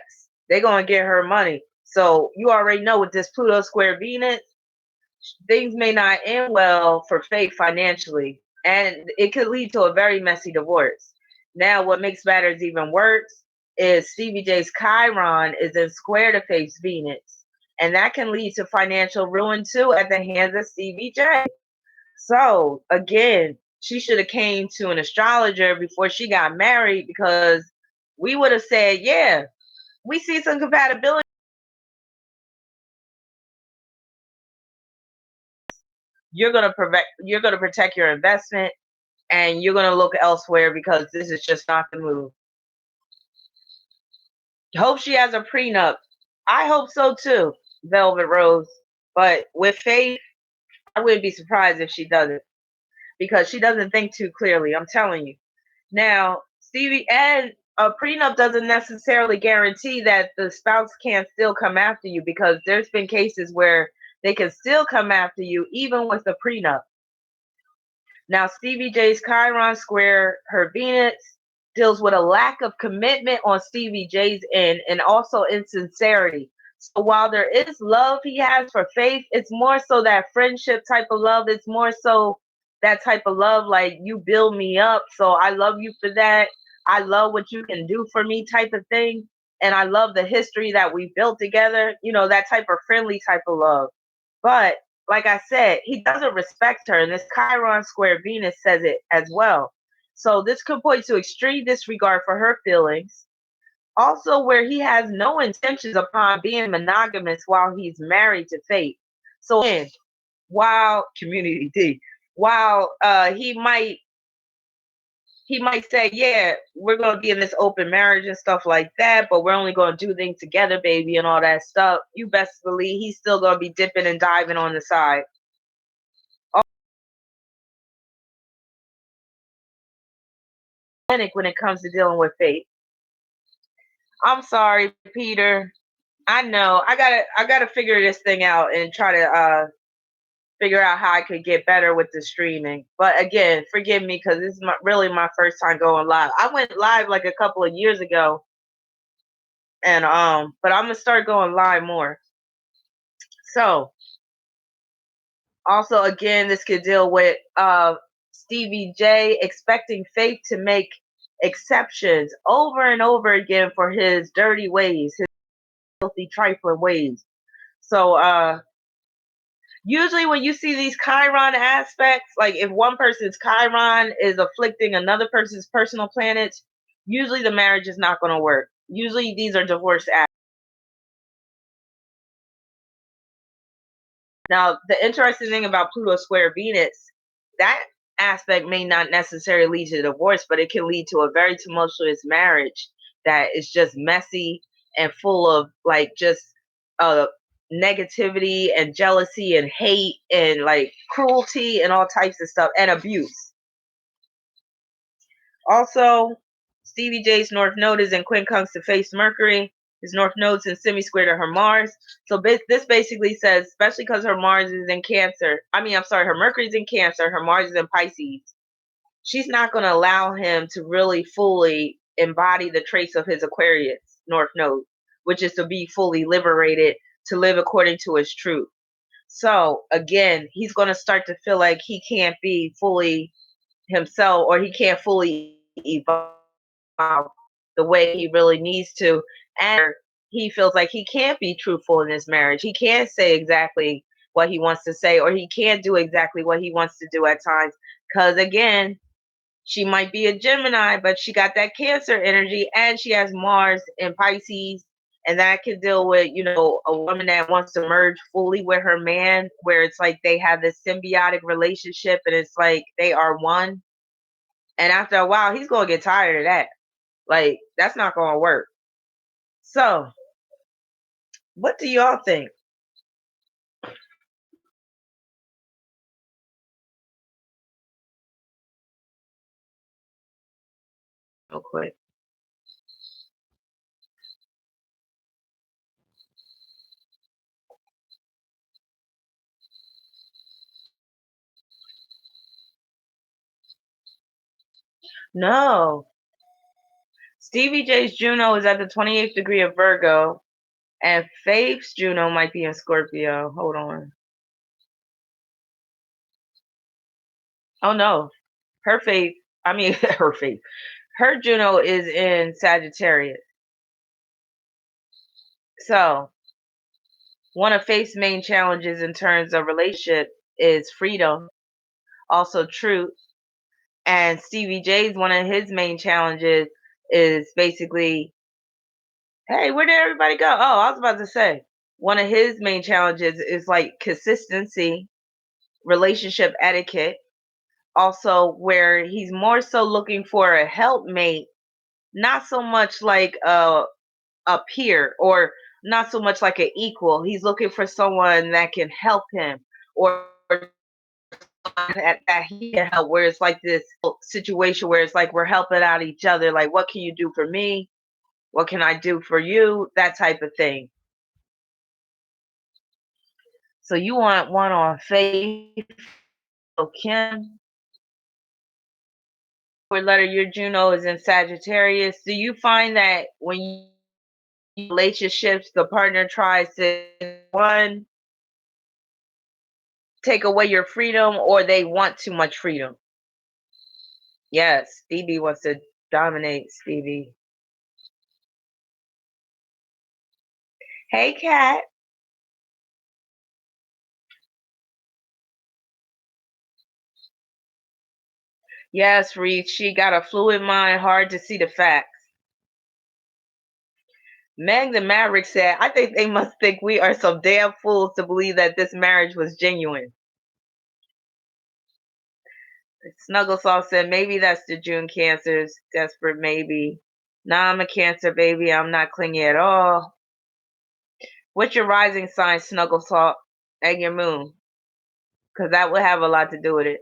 they're gonna get her money. So you already know with this Pluto square Venus, things may not end well for Faith financially, and it could lead to a very messy divorce. Now, what makes matters even worse is Stevie J's Chiron is in square to Faith's Venus, and that can lead to financial ruin too at the hands of Stevie J. So again, she should have came to an astrologer before she got married, because we would have said, yeah, we see some compatibility. You're gonna protect your investment, and you're gonna look elsewhere because this is just not the move. Hope she has a prenup. I hope so too, Velvet Rose. But with Faith, I wouldn't be surprised if she doesn't, because she doesn't think too clearly. I'm telling you. Now, Stevie, and a prenup doesn't necessarily guarantee that the spouse can't still come after you, because there's been cases where they can still come after you even with a prenup. Now, Stevie J's Chiron square her Venus deals with a lack of commitment on Stevie J's end, and also insincerity. So while there is love he has for Faith, it's more so that friendship type of love. It's more so that type of love, like, you build me up, so I love you for that. I love what you can do for me type of thing. And I love the history that we built together, that type of friendly type of love. But like I said, he doesn't respect her, and this Chiron square Venus says it as well. So this could point to extreme disregard for her feelings. Also, where he has no intentions upon being monogamous while he's married to Faith. So again, while Community D, while he might say, yeah, we're going to be in this open marriage and stuff like that, but we're only going to do things together, baby, and all that stuff. You best believe he's still going to be dipping and diving on the side. When it comes to dealing with Faith. I'm sorry, Peter. I know. I gotta figure this thing out and try to figure out how I could get better with the streaming. But again, forgive me, because this is really my first time going live. I went live like a couple of years ago, and but I'm gonna start going live more. So also, again, this could deal with Stevie J expecting Faith to make exceptions over and over again for his dirty ways, his filthy trifling ways. So usually when you see these Chiron aspects, like if one person's Chiron is afflicting another person's personal planets, usually the marriage is not going to work. Usually these are divorce aspects. Now, the interesting thing about Pluto square Venus, that aspect may not necessarily lead to divorce, but it can lead to a very tumultuous marriage that is just messy and full of, like, just uh negativity and jealousy and hate and, like, cruelty and all types of stuff, and abuse. Also, Stevie J's North Node is in quincunx to face Mercury. His North Node's in semi-square to her Mars. So this basically says, especially because her Mars is in Cancer. I mean, I'm sorry, her Mercury's in Cancer, her Mars is in Pisces. She's not going to allow him to really fully embody the traits of his Aquarius North Node, which is to be fully liberated, to live according to his truth. So again, he's going to start to feel like he can't be fully himself, or he can't fully evolve the way he really needs to, and he feels like he can't be truthful in his marriage. He can't say exactly what he wants to say, or he can't do exactly what he wants to do at times, because again, she might be a Gemini, but she got that Cancer energy, and she has Mars in Pisces, and that can deal with, a woman that wants to merge fully with her man, where it's like they have this symbiotic relationship, and it's like they are one. And after a while, he's gonna get tired of that. Like, that's not gonna work. So, what do y'all think? Real quick. No. Stevie J's Juno is at the 28th degree of Virgo, and Faith's Juno might be in Scorpio. Hold on. Oh no, her Faith. I mean, her Faith. Her Juno is in Sagittarius. So one of Faith's main challenges in terms of relationship is freedom, also truth. And Stevie J's one of his main challenges is basically, hey, where did everybody go? Oh, I was about to say, one of his main challenges is like consistency, relationship etiquette, also where he's more so looking for a helpmate, not so much like a peer or not so much like an equal. He's looking for someone that can help him or that he can help, where it's like this situation where it's like we're helping out each other. Like, what can you do for me? What can I do for you? That type of thing. So you want one on Faith, Kim, or letter your Juno is in Sagittarius. Do you find that when you relationships, the partner tries to one take away your freedom or they want too much freedom? Yes, Stevie wants to dominate. Stevie. Hey, Kat. Yes, Reed. She got a fluid mind, hard to see the facts. Meg the Maverick said, I think they must think we are some damn fools to believe that this marriage was genuine. Snugglesoft said, maybe that's the June cancers. Desperate, maybe. Nah, I'm a cancer, baby. I'm not clingy at all. What's your rising sign, Snugglesoft? And your moon? Because that would have a lot to do with it.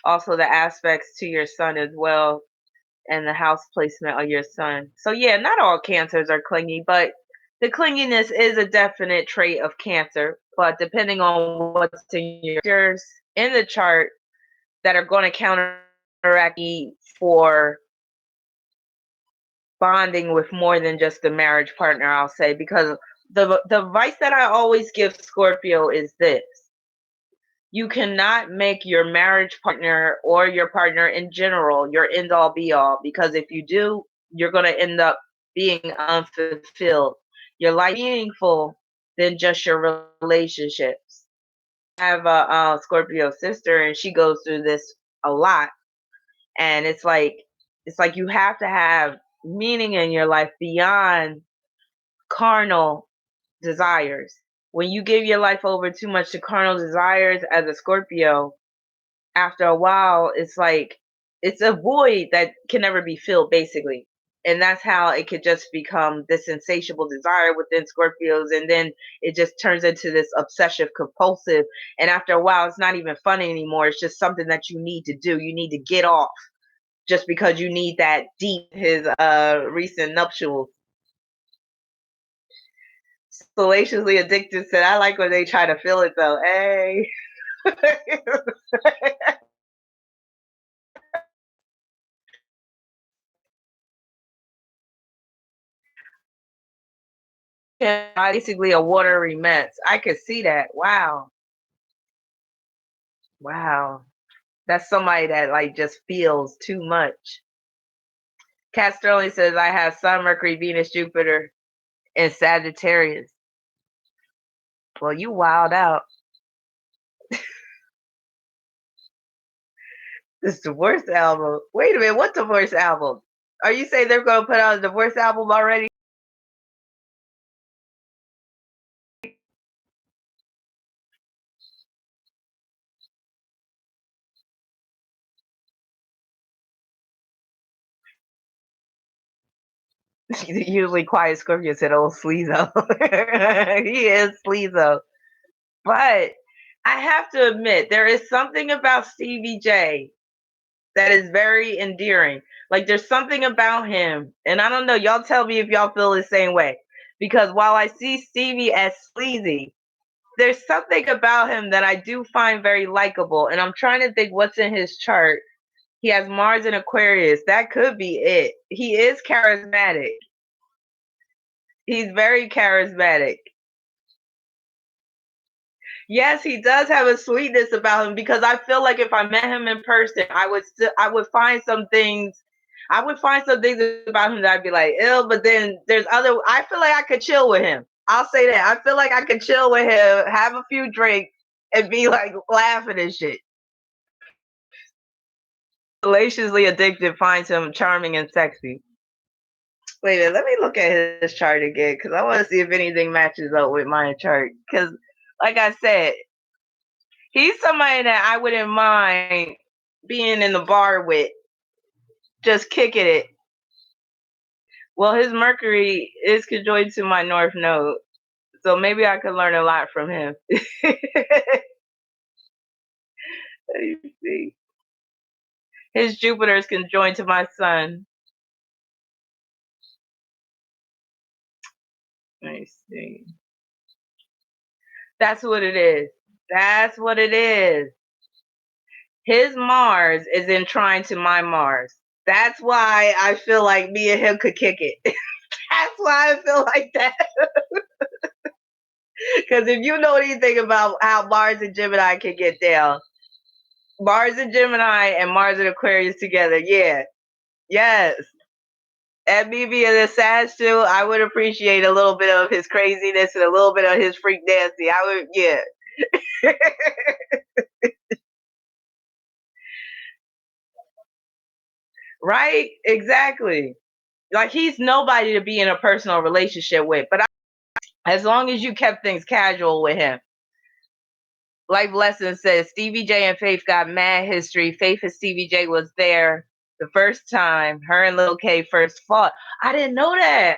Also, the aspects to your sun as well, and the house placement of your sun. So, yeah, not all cancers are clingy, but the clinginess is a definite trait of cancer. But depending on what's in yours in the chart that are going to counteract the for bonding with more than just the marriage partner, I'll say, because the advice that I always give Scorpio is this: you cannot make your marriage partner or your partner in general your end all be all, because if you do, you're going to end up being unfulfilled. Your life meaningful than just your relationships. I have a Scorpio sister, and she goes through this a lot, and it's like you have to have meaning in your life beyond carnal desires. When you give your life over too much to carnal desires as a Scorpio, after a while it's like it's a void that can never be filled, basically. And that's how it could just become this insatiable desire within Scorpios, and then it just turns into this obsessive compulsive, and after a while it's not even fun anymore. It's just something that you need to do, you need to get off, just because you need that deep. His recent nuptials. Salaciously addicted said, I like when they try to feel it though. Hey. Basically a watery mess. I could see that. Wow. Wow. That's somebody that like just feels too much. Cat Sterling says, I have Sun, Mercury, Venus, Jupiter in Sagittarius. Well, you wild out. This divorce album. Wait a minute, what divorce album? Are you saying they're going to put out a divorce album already? Usually quiet Scorpio said, "Oh, Sleezo." He is Sleezo. But I have to admit, there is something about Stevie J that is very endearing. Like, there's something about him, and I don't know. Y'all tell me if y'all feel the same way. Because while I see Stevie as sleazy, there's something about him that I do find very likable. And I'm trying to think what's in his chart He has Mars in Aquarius. That could be it. He is charismatic. He's very charismatic. Yes, he does have a sweetness about him because I feel like if I met him in person, I would find some things. I would find some things about him that I'd be like, ill, but then there's other I feel like I could chill with him. I'll say that. I feel like I could chill with him, have a few drinks, and be like laughing and shit. Salaciously addicted finds him charming and sexy. Wait a minute, let me look at his chart again because I want to see if anything matches up with my chart. Because, like I said, he's somebody that I wouldn't mind being in the bar with, just kicking it. Well, his Mercury is conjoined to my North Node, so maybe I could learn a lot from him. Let me see. His Jupiter is conjoined to my Sun. Let me see. That's what it is. That's what it is. His Mars is in trine to my Mars. That's why I feel like me and him could kick it. That's why I feel like that. Because if you know anything about how Mars and Gemini can get down, Mars and Gemini and Mars and Aquarius together, yeah, yes. And me being a Sag too, I would appreciate a little bit of his craziness and a little bit of his freak nasty. I would, yeah. Right? Exactly. Like he's nobody to be in a personal relationship with, but as long as you kept things casual with him. Life Lesson says Stevie J and Faith got mad history. Faith and Stevie J was there the first time her and Lil K first fought. I didn't know that.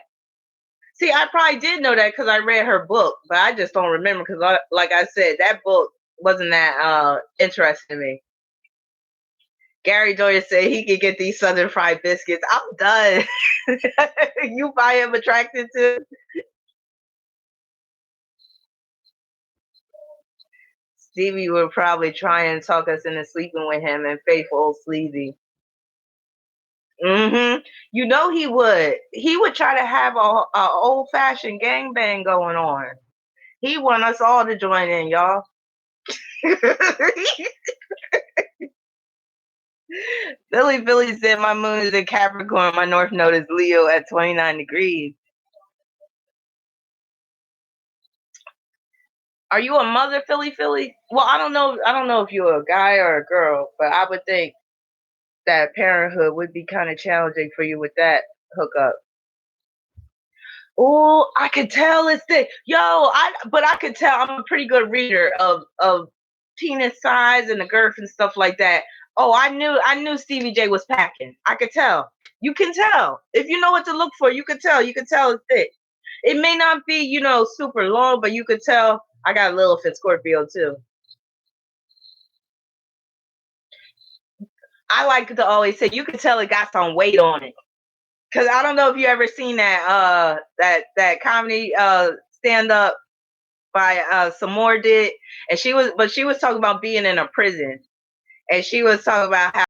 See, I probably did know that because I read her book, but I just don't remember because, like I said, that book wasn't that interesting to me. Gary Doyer said he could get these Southern Fried Biscuits. I'm done. You find him attracted to? Stevie would probably try and talk us into sleeping with him and Faithful Sleazy. You know he would. He would try to have a old fashioned gangbang going on. He want us all to join in, y'all. Philly said my moon is in Capricorn. My north node is Leo at 29 degrees. Are you a mother, Philly? Well, I don't know. I don't know if you're a guy or a girl, but I would think that parenthood would be kind of challenging for you with that hookup. Oh, I could tell it's thick. But I could tell I'm a pretty good reader of penis size and the girth and stuff like that. Oh, I knew Stevie J was packing. I could tell. You can tell. If you know what to look for, you can tell. You can tell it's thick. It may not be, super long, but you could tell I got a little fit Scorpio too. I like to always say you can tell it got some weight on it. Cause I don't know if you ever seen that comedy stand up by Samore did, and she was talking about being in a prison, and she was talking about how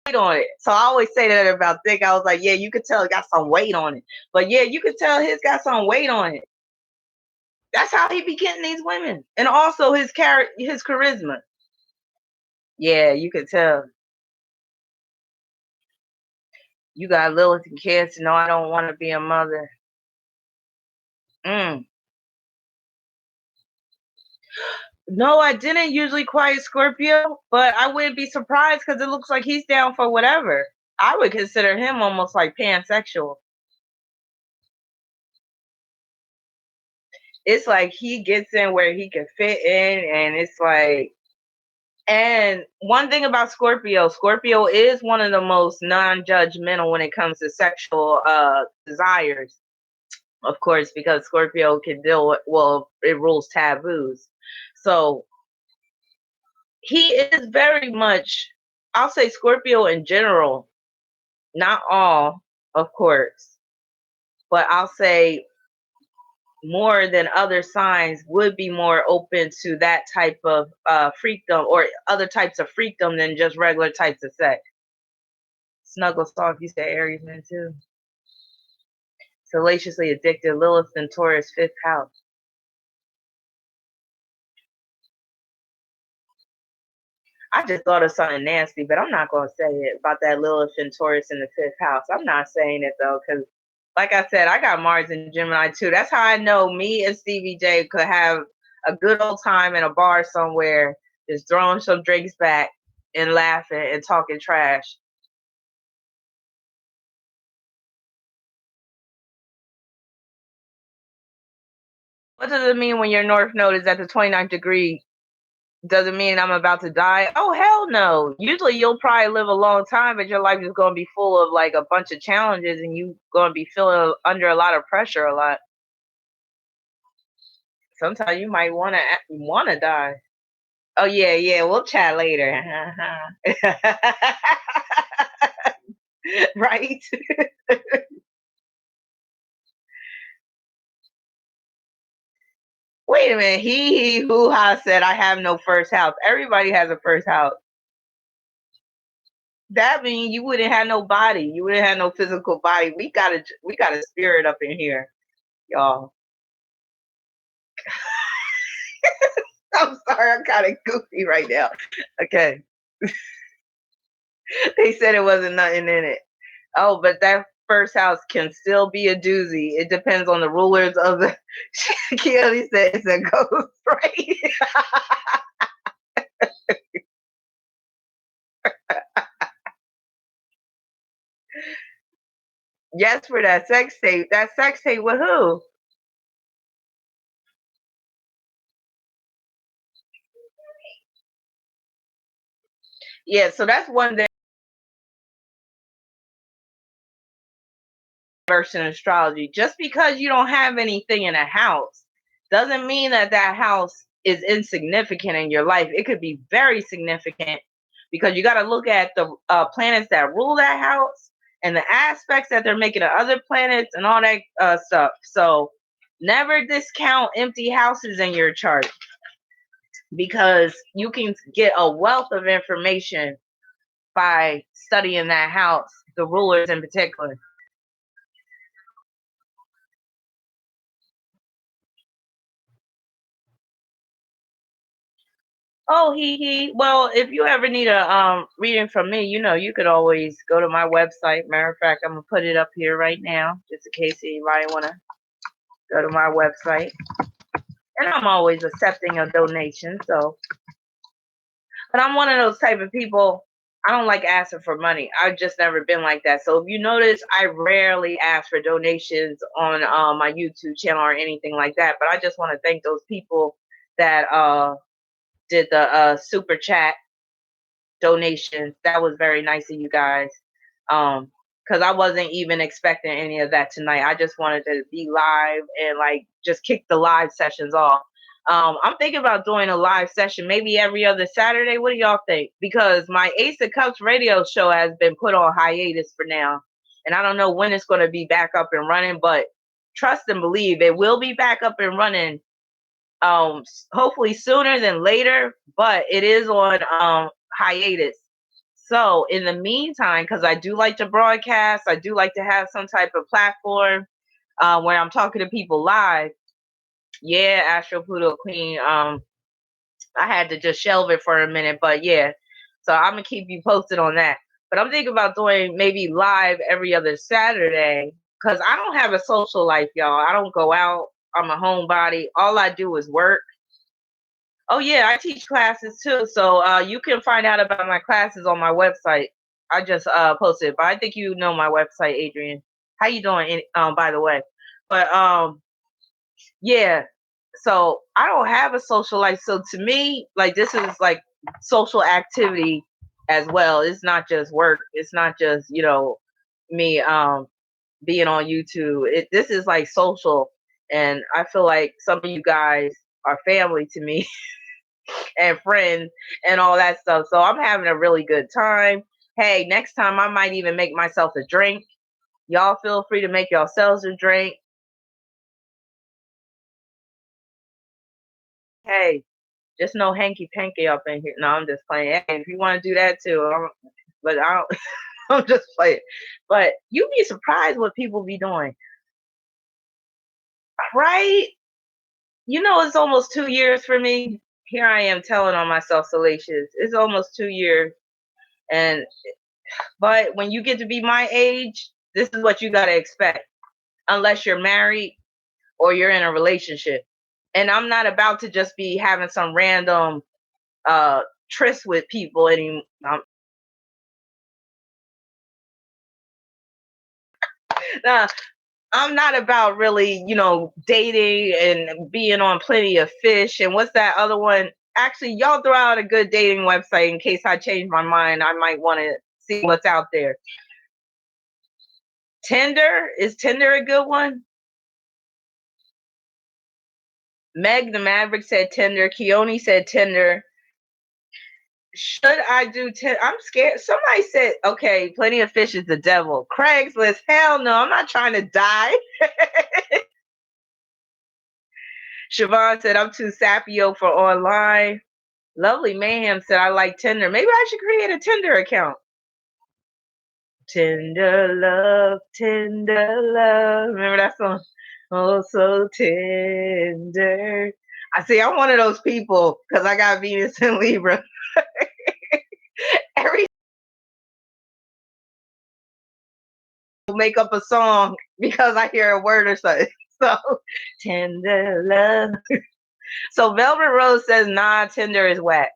weight on it. So I always say that about Thick. I was like, yeah, you could tell it got some weight on it, but yeah, you could tell his got some weight on it. That's how he be getting these women, and also his charisma. Yeah, you could tell. You got Lilith and Cancer. No, I don't want to be a mother. Mm. No, I didn't usually quiet Scorpio, but I wouldn't be surprised because it looks like he's down for whatever. I would consider him almost like pansexual. It's like he gets in where he can fit in, and it's like, and one thing about Scorpio is one of the most non-judgmental when it comes to sexual desires. Of course, because Scorpio can deal with, well, it rules taboos. So he is very much, I'll say Scorpio in general, not all, of course, but I'll say more than other signs would be more open to that type of freakdom or other types of freakdom than just regular types of sex. Snuggle soft, you say Aries man too. Salaciously addicted, Lilith and Taurus, fifth house. I just thought of something nasty, but I'm not gonna say it about that Lilith and Taurus in the fifth house. I'm not saying it though, because like I said, I got Mars in Gemini too. That's how I know me and Stevie J could have a good old time in a bar somewhere, just throwing some drinks back and laughing and talking trash. What does it mean when your North Node is at the 29th degree? Does it mean I'm about to die? Oh, hell no. Usually you'll probably live a long time, but your life is going to be full of like a bunch of challenges and you going to be feeling under a lot of pressure a lot. Sometimes you might want to die. Oh yeah, yeah, we'll chat later. Right? Wait a minute. He who ha said I have no first house. Everybody has a first house. That means you wouldn't have no body. You wouldn't have no physical body. We got a spirit up in here, y'all. I'm sorry, I'm kind of goofy right now. Okay. They said it wasn't nothing in it. Oh, but that first house can still be a doozy. It depends on the rulers of the. Keely said it's a ghost, right? Yes, for that sex tape. That sex tape with who? Yeah, so that's one thing. Verse in astrology. Just because you don't have anything in a house doesn't mean that that house is insignificant in your life. It could be very significant because you got to look at the planets that rule that house and the aspects that they're making to other planets and all that stuff. So never discount empty houses in your chart because you can get a wealth of information by studying that house, the rulers in particular. Oh, he. Well, if you ever need a reading from me, you could always go to my website. Matter of fact, I'm gonna put it up here right now, just in case anybody wanna go to my website. And I'm always accepting a donation. So, but I'm one of those type of people. I don't like asking for money. I've just never been like that. So if you notice, I rarely ask for donations on my YouTube channel or anything like that. But I just want to thank those people that did the super chat donations. That was very nice of you guys. Because I wasn't even expecting any of that tonight. I just wanted to be live and like just kick the live sessions off. I'm thinking about doing a live session maybe every other Saturday. What do y'all think? Because my Ace of Cups radio show has been put on hiatus for now. And I don't know when it's going to be back up and running, but trust and believe it will be back up and running hopefully sooner than later, but it is on hiatus. So in the meantime, because I do like to broadcast, I do like to have some type of platform where I'm talking to people live. Yeah, Astro Pluto Queen. I had to just shelve it for a minute, but yeah. So I'm gonna keep you posted on that. But I'm thinking about doing maybe live every other Saturday because I don't have a social life, y'all. I don't go out. I'm a homebody. All I do is work. Oh yeah, I teach classes too. So you can find out about my classes on my website. I just posted, but I think you know my website, Adrian. How you doing? By the way, but yeah. So I don't have a social life. So to me, like this is like social activity as well. It's not just work. It's not just me being on YouTube. This is like social, and I feel like some of you guys are family to me. And friends and all that stuff. So I'm having a really good time. Hey, next time I might even make myself a drink. Y'all feel free to make yourselves a drink. hey, just no hanky panky up in here. No, I'm just playing. Hey, if you want to do that too, but I don't. I'm just playing. But you'd be surprised what people be doing, right? It's almost 2 years for me. Here I am telling on myself salacious. It's almost 2 years, and but when you get to be my age, this is what you gotta expect. Unless you're married or you're in a relationship, and I'm not about to just be having some random tryst with people anymore. Nah, I'm not about really, dating and being on plenty of fish. And what's that other one? Actually, y'all throw out a good dating website in case I change my mind. I might want to see what's out there. Tinder? Is Tinder a good one? Meg the Maverick said Tinder. Keone said Tinder. Should I do Tinder? I'm scared. Somebody said, okay, plenty of fish is the devil. Craigslist? Hell no, I'm not trying to die. Siobhan said, I'm too sapio for online. Lovely Mayhem said, I like Tinder. Maybe I should create a Tinder account. Tender love, tender love. Remember that song? Oh, so tender. I see, I'm one of those people because I got Venus and Libra. Every make up a song because I hear a word or something. So, tender love. So, Velvet Rose says, nah, Tinder is whack.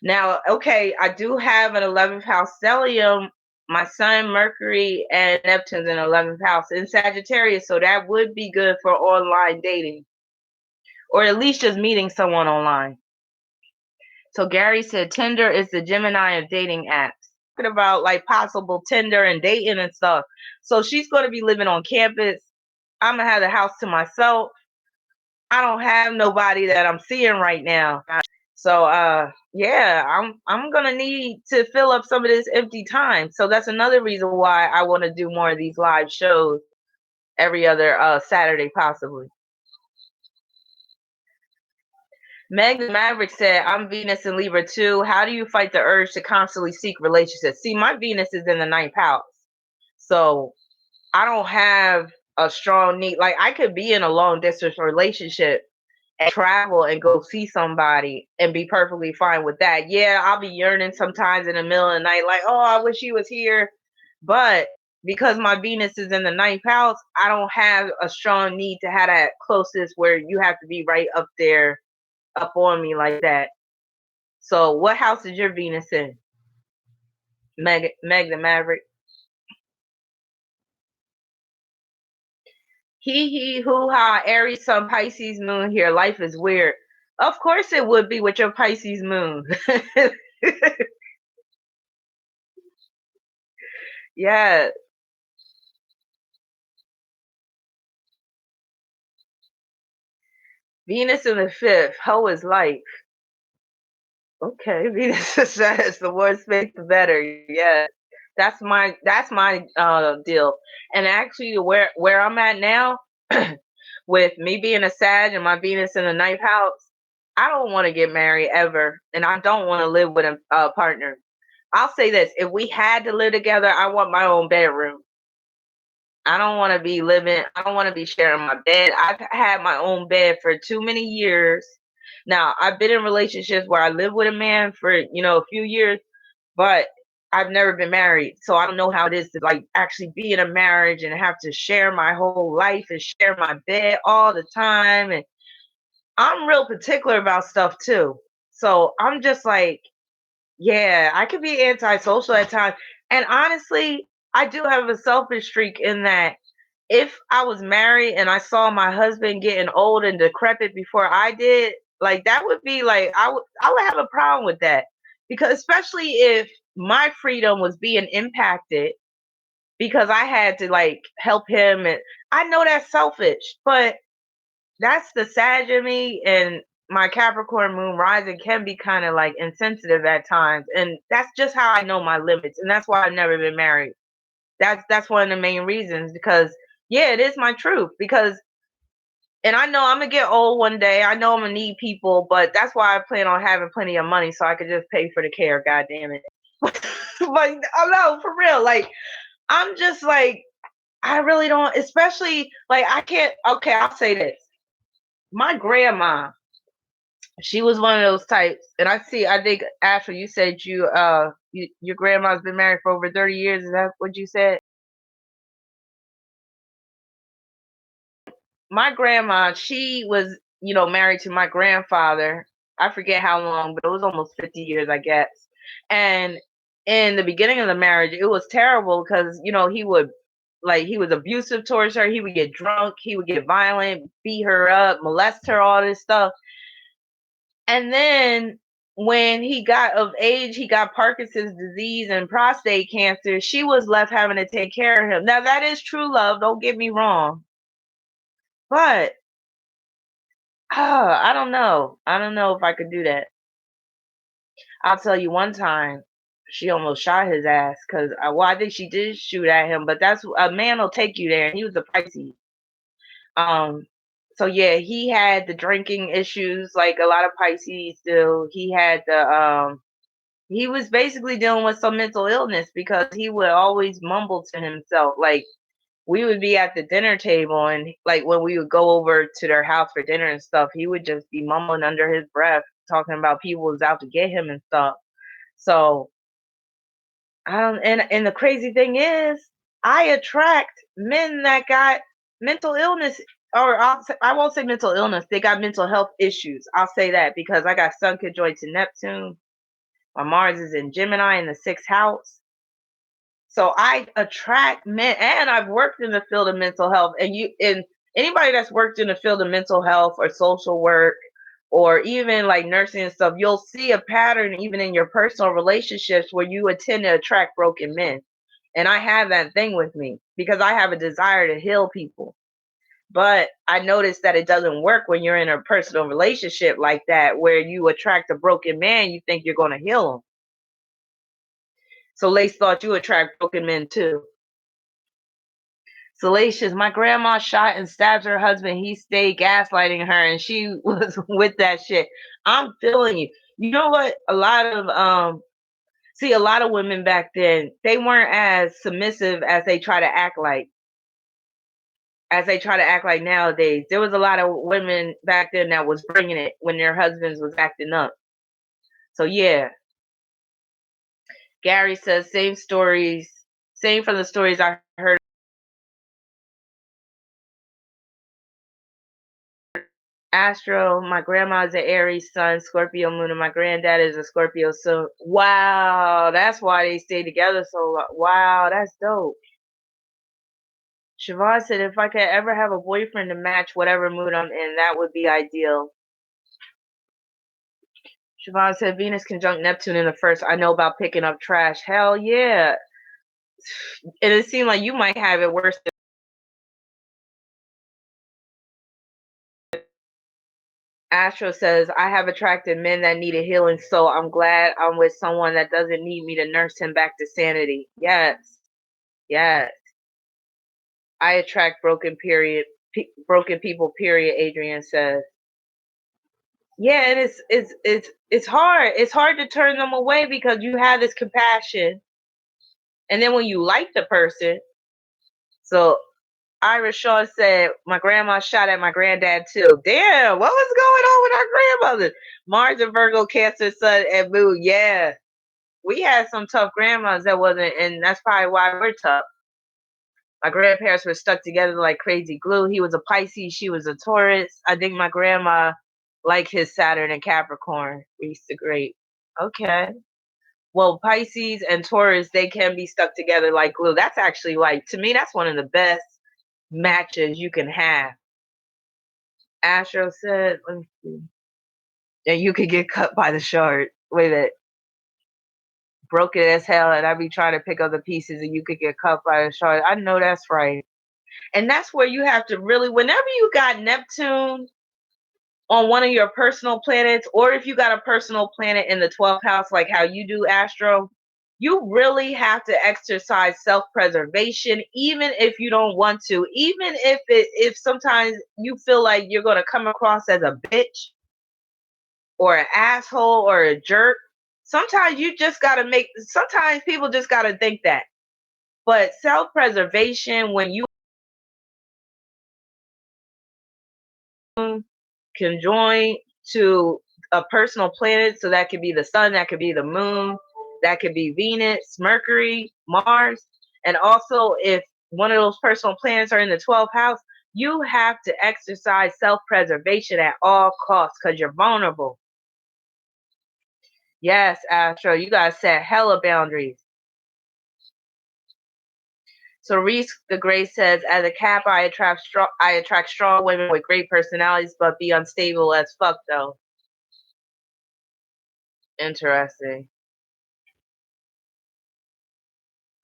Now, okay, I do have an 11th house stellium. My Sun, Mercury, and Neptune's in 11th house in Sagittarius, so that would be good for online dating, or at least just meeting someone online. So Gary said Tinder is the Gemini of dating apps. Talking about like possible Tinder and dating and stuff. So she's going to be living on campus. I'm gonna have the house to myself. I don't have nobody that I'm seeing right now. So yeah, I'm gonna need to fill up some of this empty time. So that's another reason why I want to do more of these live shows every other Saturday possibly. Meg the Maverick said, I'm Venus and Libra too. How do you fight the urge to constantly seek relationships? See, my Venus is in the ninth house. So I don't have a strong need. Like I could be in a long distance relationship and travel and go see somebody and be perfectly fine with that. Yeah, I'll be yearning sometimes in the middle of the night, like, oh, I wish he was here. But because my Venus is in the ninth house, I don't have a strong need to have that closest where you have to be right up there, up on me like that. So, what house is your Venus in? Meg the Maverick. Hee hoo ha, Aries, Sun, Pisces, Moon here. Life is weird. Of course it would be with your Pisces moon. Yeah, Venus in the fifth. How is life? Okay, Venus says the more space the better. Yeah, that's my deal. And actually, where I'm at now, with me being a Sag and my Venus in the ninth house, I don't want to get married ever, and I don't want to live with a partner. I'll say this: if we had to live together, I want my own bedroom. I don't want to be living. I don't want to be sharing my bed. I've had my own bed for too many years. Now, I've been in relationships where I lived with a man for, a few years, but I've never been married. So I don't know how it is to like actually be in a marriage and have to share my whole life and share my bed all the time. And I'm real particular about stuff too. So I'm just like, yeah, I could be antisocial at times. And honestly, I do have a selfish streak in that if I was married and I saw my husband getting old and decrepit before I did, like that would be like I would have a problem with that. Because especially if my freedom was being impacted because I had to like help him, and I know that's selfish, but that's the Sag in me, and my Capricorn moon rising can be kind of like insensitive at times, and that's just how I know my limits, and that's why I've never been married. That's one of the main reasons, because yeah, it is my truth, because And I know I'm gonna get old one day. I know I'm gonna need people, but that's why I plan on having plenty of money so I could just pay for the care. God damn it! But I know for real. Like I'm just like I really don't. Especially like I can't. Okay, I'll say this. My grandma, she was one of those types, and I see. I think Ashley, you said your grandma's been married for over 30 years. Is that what you said? My grandma, she was, married to my grandfather. I forget how long, but it was almost 50 years, I guess. And in the beginning of the marriage, it was terrible because, he was abusive towards her. He would get drunk, he would get violent, beat her up, molest her, all this stuff. And then when he got of age, he got Parkinson's disease and prostate cancer. She was left having to take care of him. Now, that is true love. Don't get me wrong. But I don't know. I don't know if I could do that. I'll tell you one time, she almost shot his ass because, well, I think she did shoot at him, but that's a man will take you there, and he was a Pisces. Um, so yeah, he had the drinking issues like a lot of Pisces do. He was basically dealing with some mental illness because he would always mumble to himself. Like we would be at the dinner table and like when we would go over to their house for dinner and stuff, he would just be mumbling under his breath, talking about people was out to get him and stuff. So I don't and the crazy thing is I attract men that got mental illness or I won't say mental illness, they got mental health issues. I'll say that because I got Sun conjoined to Neptune. My Mars is in Gemini in the sixth house. So I attract men, and I've worked in the field of mental health. And anybody that's worked in the field of mental health or social work, or even like nursing and stuff, you'll see a pattern even in your personal relationships where you would tend to attract broken men. And I have that thing with me because I have a desire to heal people. But I noticed that it doesn't work when you're in a personal relationship like that, where you attract a broken man, you think you're going to heal him. So Lace thought you attract broken men too. Salacious. My grandma shot and stabbed her husband. He stayed gaslighting her, and she was with that shit. I'm feeling you. You know what? A lot of women back then, they weren't as submissive as they try to act like nowadays. There was a lot of women back then that was bringing it when their husbands was acting up. So yeah, Gary says same stories, same from the stories I heard. Astro, my grandma's an Aries sun, Scorpio moon, and my granddad is a Scorpio sun. Wow, that's why they stay together so long. Wow, that's dope. Siobhan said, if I could ever have a boyfriend to match whatever mood I'm in, that would be ideal. Siobhan said, Venus conjunct Neptune in the first. I know about picking up trash. Hell yeah. And it seemed like you might have it worse. Astro says, I have attracted men that needed healing, so I'm glad I'm with someone that doesn't need me to nurse him back to sanity. Yes. Yes. I attract broken people, period, Adrian says. Yeah, and it's hard. It's hard to turn them away because you have this compassion. And then when you like the person, so Ira Shaw said, my grandma shot at my granddad too. Damn, what was going on with our grandmother? Mars and Virgo, Cancer, Sun, and Moon. Yeah. We had some tough grandmas that wasn't, and that's probably why we're tough. My grandparents were stuck together like crazy glue. He was a Pisces, she was a Taurus. I think my grandma liked his Saturn and Capricorn. We used to great. Okay. Well, Pisces and Taurus, they can be stuck together like glue. That's actually like, to me, that's one of the best matches you can have. Astro said, let me see. Yeah, you could get cut by the shark. Wait a minute. Broken as hell, and I'd be trying to pick up the pieces, and you could get cut by the shark. I know that's right. And that's where you have to really, whenever you got Neptune on one of your personal planets, or if you got a personal planet in the 12th house, like how you do, Astro, You really have to exercise self-preservation, even if you don't want to, even if sometimes you feel like you're going to come across as a bitch or an asshole or a jerk. Sometimes you just got to sometimes people just got to think that. But self-preservation, when you conjoin to a personal planet, so that could be the sun, that could be the moon, that could be Venus, Mercury, Mars, and also if one of those personal planets are in the 12th house, you have to exercise self-preservation at all costs because you're vulnerable. Yes, Astro, you gotta set hella boundaries. So Reese the Gray says, as a Cap, I attract strong women with great personalities, but be unstable as fuck though. Interesting.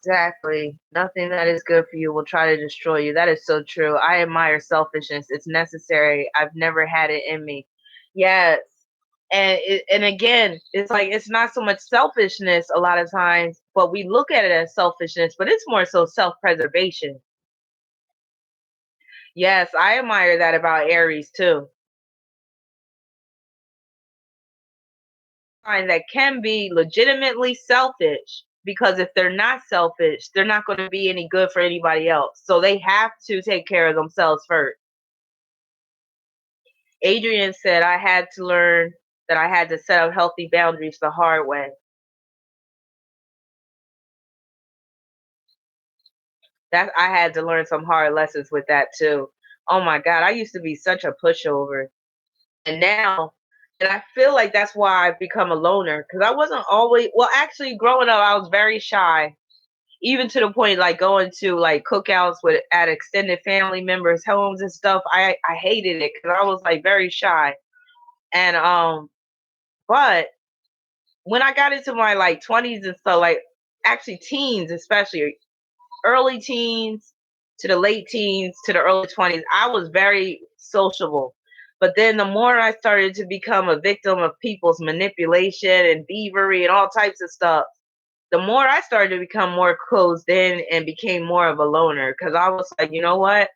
Exactly. Nothing that is good for you will try to destroy you. That is so true. I admire selfishness. It's necessary. I've never had it in me. Yes. And again, it's like it's not so much selfishness a lot of times, but we look at it as selfishness, but it's more so self-preservation. Yes, I admire that about Aries too. That can be legitimately selfish because if they're not selfish, they're not going to be any good for anybody else. So they have to take care of themselves first. Adrian said, I had to learn that I had to set up healthy boundaries the hard way. That I had to learn some hard lessons with that too. Oh my God, I used to be such a pushover. And now, and I feel like that's why I've become a loner because I wasn't always, well, actually, growing up, I was very shy, even to the point like going to like cookouts with at extended family members' homes and stuff. I hated it because I was like very shy. And but when I got into my like 20s and stuff, like actually teens, especially early teens to the late teens to the early 20s, I was very sociable. But then the more I started to become a victim of people's manipulation and thievery and all types of stuff, the more I started to become more closed in and became more of a loner because I was like, you know what?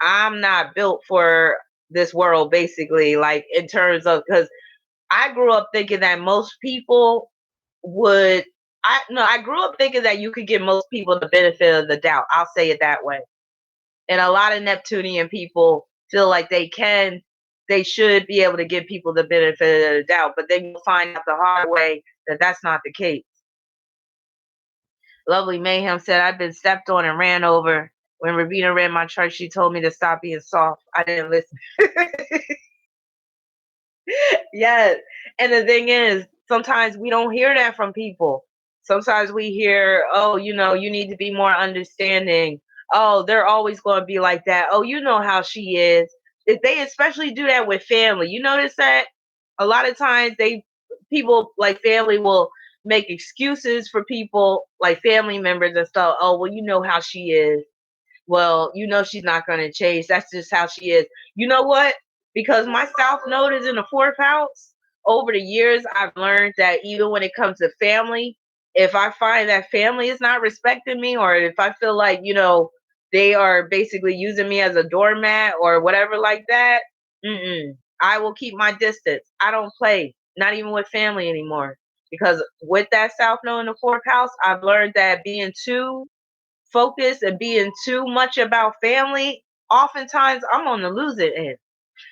I'm not built for this world, basically, like in terms of because I grew up thinking that most people would I no, I grew up thinking that you could give most people the benefit of the doubt. I'll say it that way. And a lot of Neptunian people feel like they should be able to give people the benefit of the doubt, but then you'll find out the hard way that that's not the case. Lovely Mayhem said, I've been stepped on and ran over. When Ravina ran my chart, she told me to stop being soft. I didn't listen. Yes. And the thing is, sometimes we don't hear that from people. Sometimes we hear, oh, you need to be more understanding. Oh, they're always going to be like that. Oh, you know how she is. If they especially do that with family. You notice that a lot of times people like family will make excuses for people like family members and stuff. Oh, well, you know how she is. Well, she's not going to change. That's just how she is. You know what? Because my South Node is in the fourth house, over the years, I've learned that even when it comes to family, if I find that family is not respecting me, or if I feel like, they are basically using me as a doormat or whatever like that, I will keep my distance. I don't play, not even with family anymore. Because with that South Node in the fourth house, I've learned that being too focused and being too much about family, oftentimes I'm on the losing end.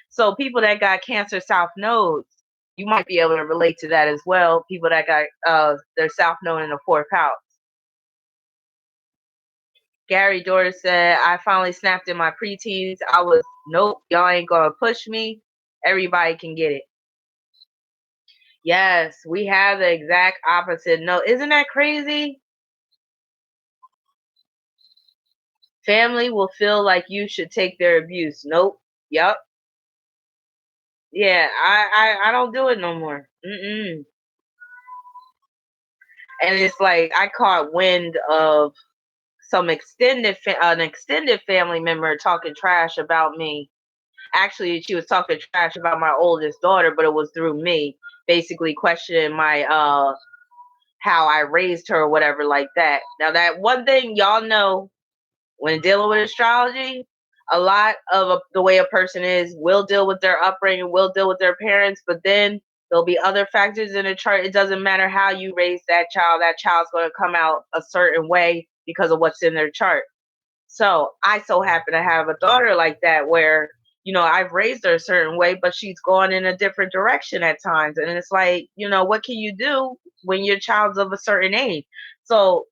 So people that got Cancer South nodes, you might be able to relate to that as well. People that got their South node in the fourth house. Gary Dorr said, I finally snapped in my preteens. I was, nope, y'all ain't gonna push me. Everybody can get it. Yes, we have the exact opposite. No, isn't that crazy? Family will feel like you should take their abuse. Nope. Yep. Yeah, I don't do it no more. And it's like I caught wind of some an extended family member talking trash about me. Actually, she was talking trash about my oldest daughter, but it was through me, basically questioning my how I raised her or whatever like that. Now that one thing y'all know when dealing with astrology, a lot of the way a person is will deal with their upbringing, will deal with their parents, but then there'll be other factors in the chart. It doesn't matter how you raise that child's going to come out a certain way because of what's in their chart. So I so happen to have a daughter like that where, I've raised her a certain way, but she's gone in a different direction at times. And it's like, what can you do when your child's of a certain age? So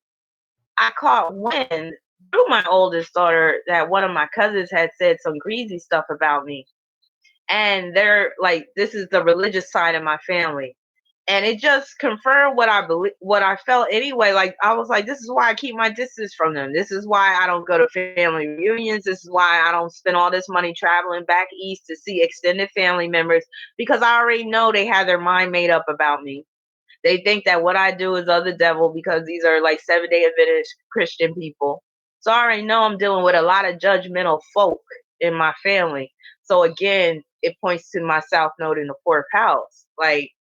I caught wind through my oldest daughter that one of my cousins had said some greasy stuff about me. And they're like, this is the religious side of my family. And it just confirmed what I believe, what I felt anyway. Like I was like, this is why I keep my distance from them. This is why I don't go to family reunions. This is why I don't spend all this money traveling back east to see extended family members, because I already know they have their mind made up about me. They think that what I do is of the devil because these are like 7-day Adventist Christian people. So I already know I'm dealing with a lot of judgmental folk in my family. So again, it points to my South Node in the fourth house. Like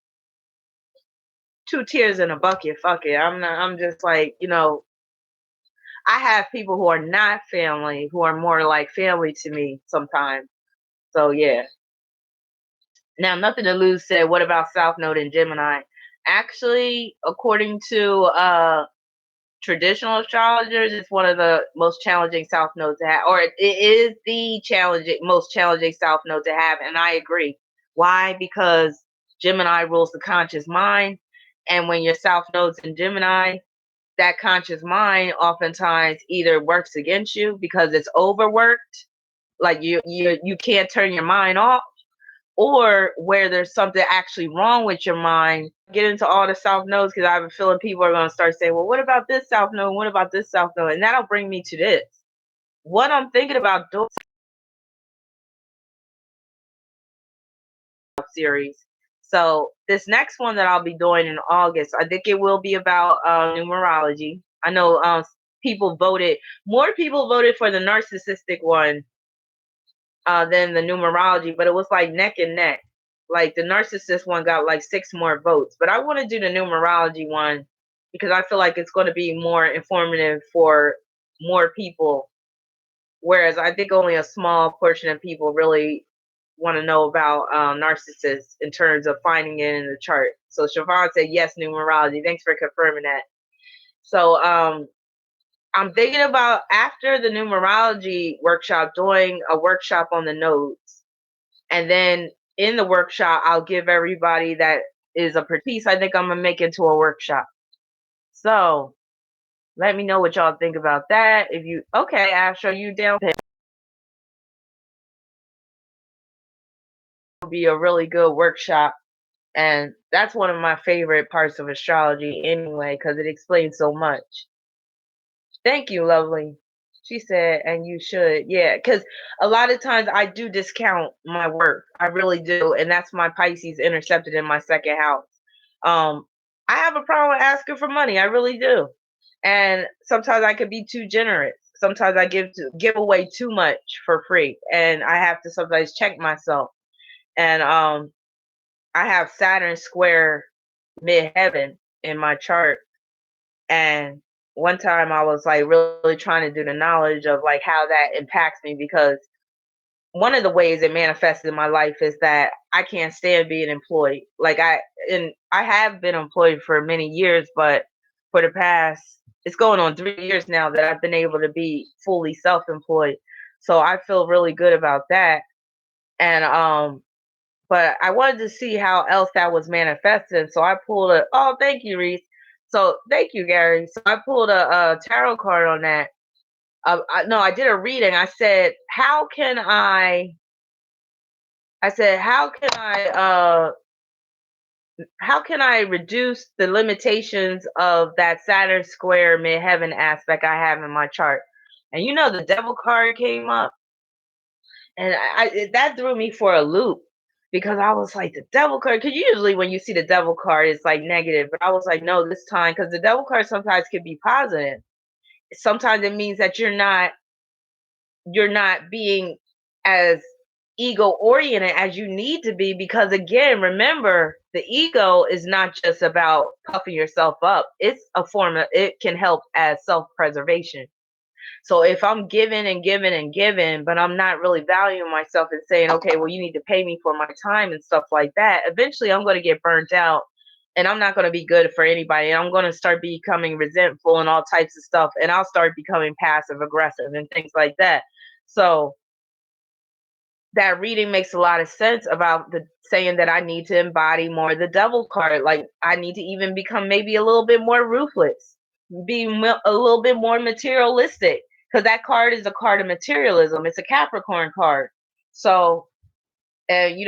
two tears in a bucket. Fuck it. I'm just like, I have people who are not family who are more like family to me sometimes. So yeah. Now, Nothing to Lose said, what about South Node and Gemini? Actually, according to traditional astrologers, it's one of the most challenging South Nodes to have, or it is the most challenging South Node to have, and I agree. Why? Because Gemini rules the conscious mind, and when your South Node's in Gemini, that conscious mind oftentimes either works against you because it's overworked, like you can't turn your mind off, or where there's something actually wrong with your mind. Get into all the South Nodes because I have a feeling people are going to start saying, well, what about this South Node? What about this South Node? And that'll bring me to this. What I'm thinking about doing series. So this next one that I'll be doing in August, I think it will be about numerology. I know more people voted for the narcissistic one than the numerology, but it was like neck and neck. Like the narcissist one got like 6 more votes, but I want to do the numerology one because I feel like it's going to be more informative for more people. Whereas I think only a small portion of people really want to know about narcissists in terms of finding it in the chart. So Siobhan said yes, numerology. Thanks for confirming that. So I'm thinking about after the numerology workshop doing a workshop on the nodes. And then in the workshop, I'll give everybody that is a piece I think I'm going to make into a workshop. So let me know what y'all think about that. If you, okay, Astro, you down? It'll be a really good workshop. And that's one of my favorite parts of astrology anyway, because it explains so much. Thank you, lovely. She said, and you should. Yeah, because a lot of times I do discount my work. I really do. And that's my Pisces intercepted in my second house. I have a problem with asking for money. I really do. And sometimes I could be too generous. Sometimes I give away too much for free. And I have to sometimes check myself. And I have Saturn square midheaven in my chart. And one time I was like really trying to do the knowledge of like how that impacts me, because one of the ways it manifests in my life is that I can't stand being employed. I have been employed for many years, but for the past, it's going on 3 years now that I've been able to be fully self-employed. So I feel really good about that. And but I wanted to see how else that was manifested. So I pulled oh, thank you, Reese. So thank you, Gary. So I pulled a tarot card on that. No, I did a reading. I said, how can I reduce the limitations of that Saturn square midheaven aspect I have in my chart? And the devil card came up, and that threw me for a loop, because I was like, the devil card, because usually when you see the devil card, it's like negative, but I was like, no, this time, because the devil card sometimes can be positive. Sometimes it means that you're not being as ego oriented as you need to be, because again, remember, the ego is not just about puffing yourself up. It's a form of, it can help as self-preservation. So if I'm giving and giving and giving, but I'm not really valuing myself and saying, okay, well, you need to pay me for my time and stuff like that, eventually I'm going to get burnt out, and I'm not going to be good for anybody. And I'm going to start becoming resentful and all types of stuff. And I'll start becoming passive aggressive and things like that. So that reading makes a lot of sense about the saying that I need to embody more the devil card. Like I need to even become maybe a little bit more ruthless, be a little bit more materialistic, because that card is a card of materialism. It's a Capricorn card. So and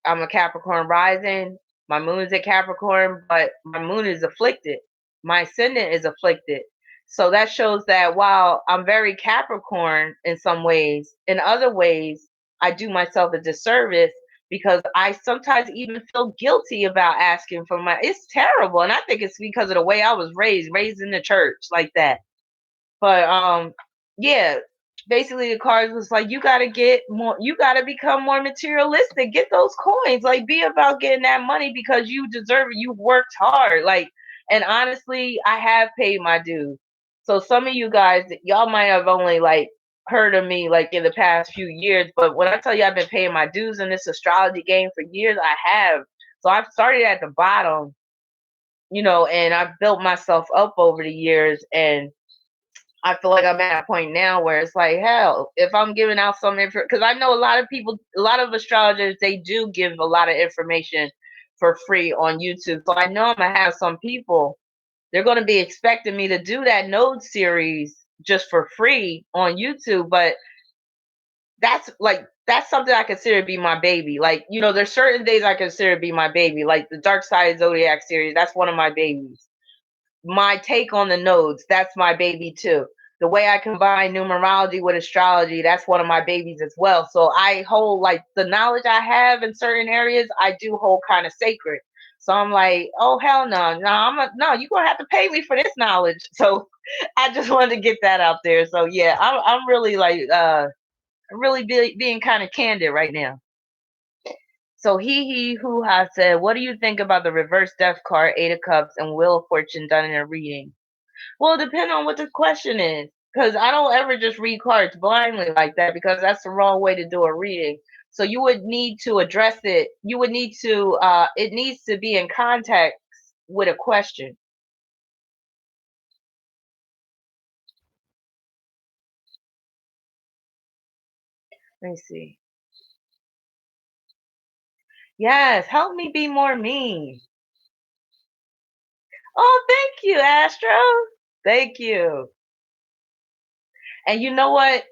I'm a Capricorn rising. My moon is a Capricorn, but my moon is afflicted. My ascendant is afflicted. So that shows that while I'm very Capricorn in some ways, in other ways, I do myself a disservice because I sometimes even feel guilty about asking for my. It's terrible, and I think it's because of the way I was raised in the church like that. But yeah, basically the cards was like, you gotta get more, you gotta become more materialistic, get those coins, like be about getting that money because you deserve it. You worked hard. Like, and honestly, I have paid my dues. So some of you guys, y'all might have only like heard of me like in the past few years, but when I tell you I've been paying my dues in this astrology game for years, I have. So I've started at the bottom, and I've built myself up over the years, and I feel like I'm at a point now where it's like, hell, if I'm giving out some info, because I know a lot of people, a lot of astrologers, they do give a lot of information for free on YouTube. So I know I'm gonna have some people, they're gonna be expecting me to do that node series just for free on YouTube. But that's something I consider to be my baby. Like, there's certain days I consider to be my baby, like the Dark Side Zodiac series. That's one of my babies. My take on the nodes, that's my baby too. The way I combine numerology with astrology, that's one of my babies as well. So I hold like the knowledge I have in certain areas, I do hold kind of sacred. So I'm like, oh hell no, no, you're gonna have to pay me for this knowledge. So I just wanted to get that out there. So yeah, I'm really like really being kind of candid right now. So he who has said, what do you think about the reverse death card, Eight of Cups, and Wheel of Fortune done in a reading? Well, depending on what the question is, because I don't ever just read cards blindly like that, because that's the wrong way to do a reading. So you would need to address it. You would need to. It needs to be in context with a question. Let me see. Yes, help me be more me. Oh, thank you, Astro. Thank you. And you know what?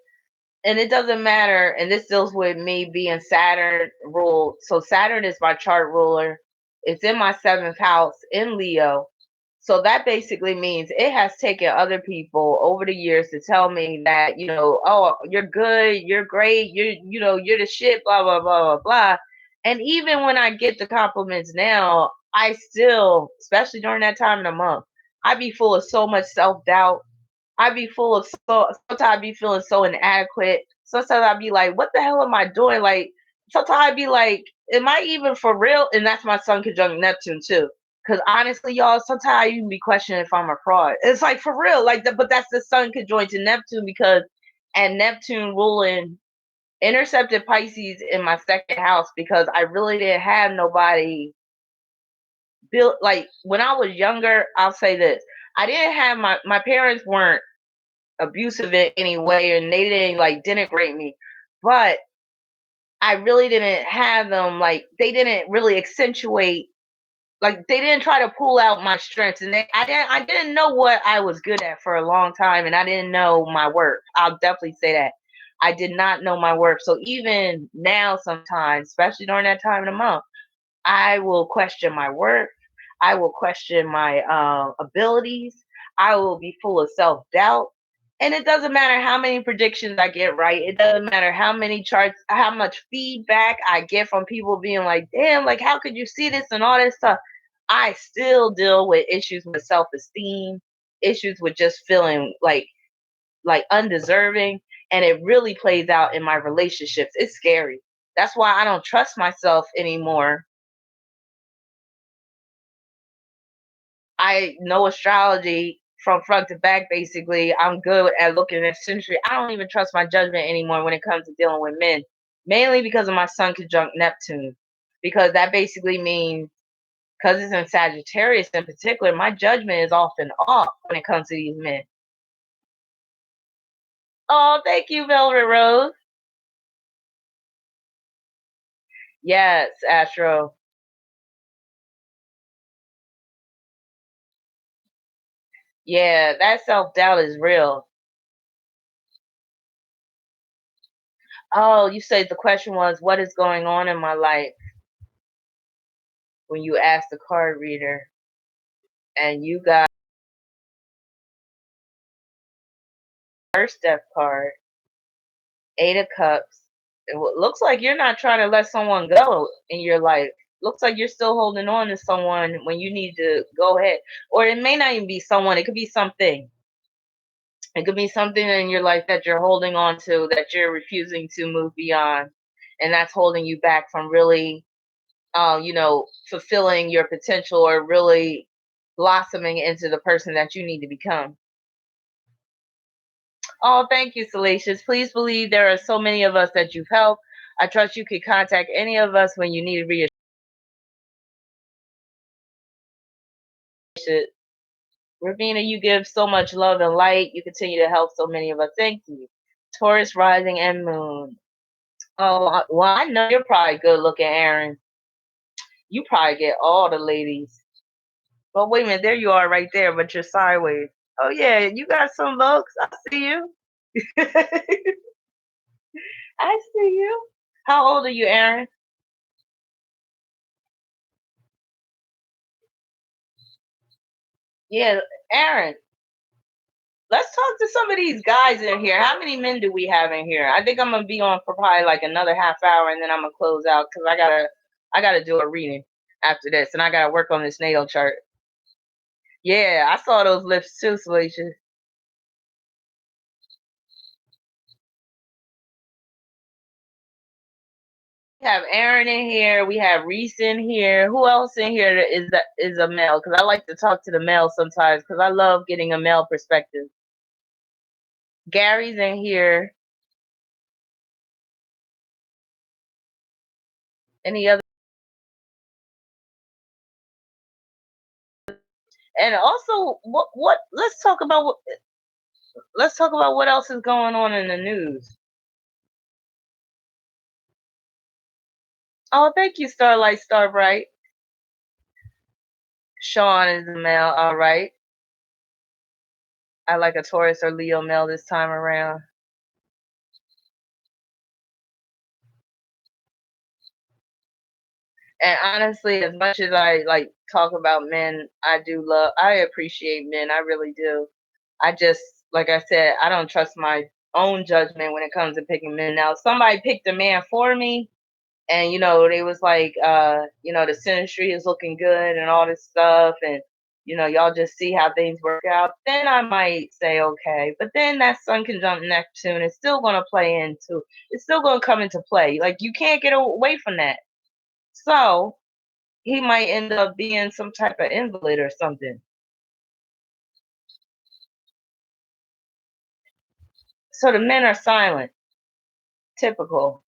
And it doesn't matter, and this deals with me being Saturn ruled. So Saturn is my chart ruler. It's in my seventh house in Leo. So that basically means it has taken other people over the years to tell me that, oh, you're good, you're great, you're the shit, blah, blah, blah, blah, blah. And even when I get the compliments now, I still, especially during that time of the month, I be full of so much self-doubt. I be full of sometimes I be feeling so inadequate. Sometimes I be like, what the hell am I doing? Like sometimes I be like, am I even for real? And that's my sun conjunct Neptune too. Cause honestly, y'all, sometimes I even be questioning if I'm a fraud. It's like for real, like but that's the sun conjoined to Neptune, because and Neptune ruling intercepted Pisces in my second house, because I really didn't have nobody built. Like when I was younger, I'll say this. I didn't have my parents weren't abusive in any way, and they didn't like denigrate me, but I really didn't have them, like they didn't really accentuate, like they didn't try to pull out my strengths, and I didn't know what I was good at for a long time, and I didn't know my worth. I'll definitely say that I did not know my worth. So even now sometimes, especially during that time of the month, I will question my worth. I will question my abilities. I will be full of self doubt. And it doesn't matter how many predictions I get right. It doesn't matter how many charts, how much feedback I get from people being like, damn, like, how could you see this and all this stuff? I still deal with issues with self esteem, issues with just feeling like undeserving. and it really plays out in my relationships. It's scary. That's why I don't trust myself anymore. I know astrology from front to back, basically. I'm good at looking at Synastry. I don't even trust my judgment anymore when it comes to dealing with men, mainly because of my Sun conjunct Neptune. Because that basically means, because it's in Sagittarius in particular, my judgment is often off when it comes to these men. Oh, thank you, Velvet Rose. Yes, Astro. Yeah, that self doubt is real. Oh, you said the question was, what is going on in my life when you asked the card reader and you got first death card, Eight of Cups. It looks like you're not trying to let someone go in your life. Looks like you're still holding on to someone when you need to go ahead. Or it may not even be someone, it could be something. It could be something in your life that you're holding on to that you're refusing to move beyond. And that's holding you back from really, fulfilling your potential or really blossoming into the person that you need to become. Oh, thank you, Salacious. Please believe there are so many of us that you've helped. I trust you can contact any of us when you need reassurance. Ravina, you give so much love and light. You continue to help so many of us. Thank you. Taurus rising and moon. Oh, well, I know you're probably good looking, Aaron. You probably get all the ladies. Well, wait a minute. There you are right there, but you're sideways. Oh, yeah. You got some looks. I see you. I see you. How old are you, Aaron? Yeah, Aaron. Let's talk to some of these guys in here. How many men do we have in here? I think I'm gonna be on for probably like another half hour, and then I'm gonna close out because I gotta do a reading after this, and I gotta work on this natal chart. Yeah, I saw those lips too, Salacious. We have Aaron in here. We have Reese in here. Who else in here is a male? Because I like to talk to the male sometimes because I love getting a male perspective. Gary's in here. Any other? And also, what? Let's talk about what else is going on in the news. Oh, thank you, Starlight Starbright. Sean is a male. All right. I like a Taurus or Leo male this time around. And honestly, as much as I like talk about men, I appreciate men. I really do. I just, like I said, I don't trust my own judgment when it comes to picking men. Now, if somebody picked a man for me, and they was like, the Synastry is looking good and all this stuff, and y'all just see how things work out, then I might say okay. But then that Sun conjunct Neptune is still gonna it's still gonna come into play. Like, you can't get away from that. So he might end up being some type of invalid or something. So the men are silent. Typical.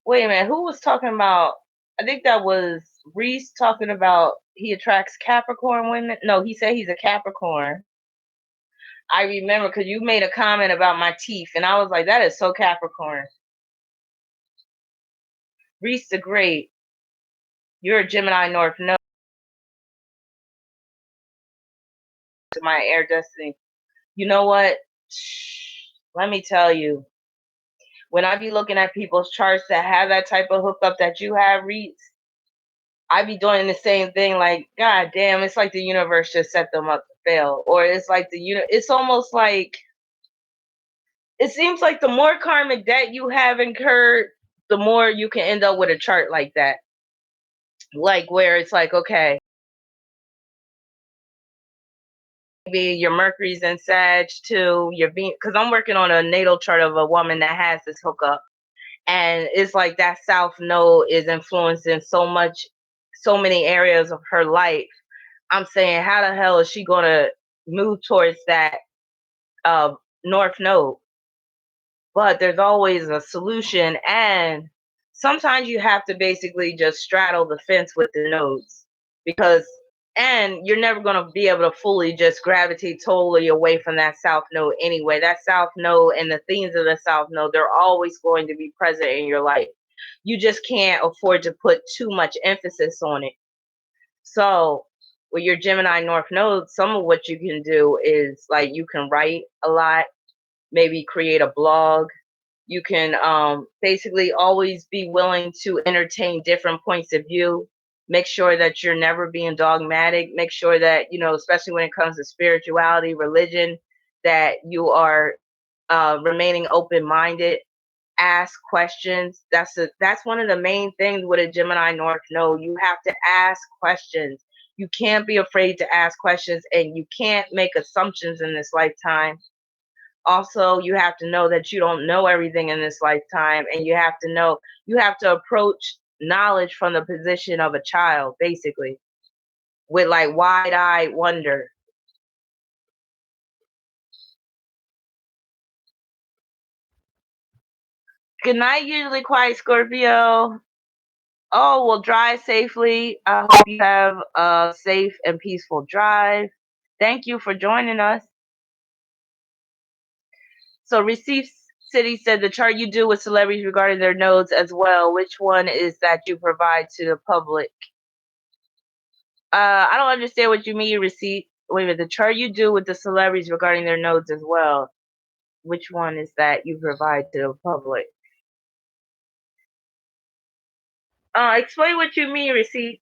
Wait a minute, who was talking about? I think that was Reese talking about he attracts Capricorn women. No, he said he's a Capricorn. I remember because you made a comment about my teeth, and I was like, that is so Capricorn. Reese the Great, you're a Gemini North Node to my air destiny. You know what? Let me tell you, when I be looking at people's charts that have that type of hookup that you have, Reese, I be doing the same thing. Like, God damn, it's like the universe just set them up to fail, or it's like it's almost like it seems like the more karmic debt you have incurred, the more you can end up with a chart like that. Like, where it's like, okay, maybe your Mercury's in Sag too, your Venus, because I'm working on a natal chart of a woman that has this hookup, and it's like that South Node is influencing so many areas of her life. I'm saying, how the hell is she gonna move towards that uh, North Node? But there's always a solution, and sometimes you have to basically just straddle the fence with the nodes, because and you're never going to be able to fully just gravitate totally away from that South Node anyway. That South Node and the themes of the South Node, they're always going to be present in your life. You just can't afford to put too much emphasis on it. So with your Gemini North Node, some of what you can do is like you can write a lot, maybe create a blog. You can basically always be willing to entertain different points of view. Make sure that you're never being dogmatic. Make sure that, especially when it comes to spirituality, religion, that you are remaining open minded. Ask questions. That's one of the main things with a Gemini North Node. You have to ask questions. You can't be afraid to ask questions, and you can't make assumptions in this lifetime. Also, you have to know that you don't know everything in this lifetime, and you have to approach knowledge from the position of a child, basically, with like wide-eyed wonder. Good night, usually quiet Scorpio. Oh, well, drive safely. I hope you have a safe and peaceful drive. Thank you for joining us. So, Receipt City said the chart you do with celebrities regarding their nodes as well. Which one is that you provide to the public? I don't understand what you mean, Receipt. Wait a minute. The chart you do with the celebrities regarding their nodes as well. Which one is that you provide to the public? Explain what you mean, Receipt.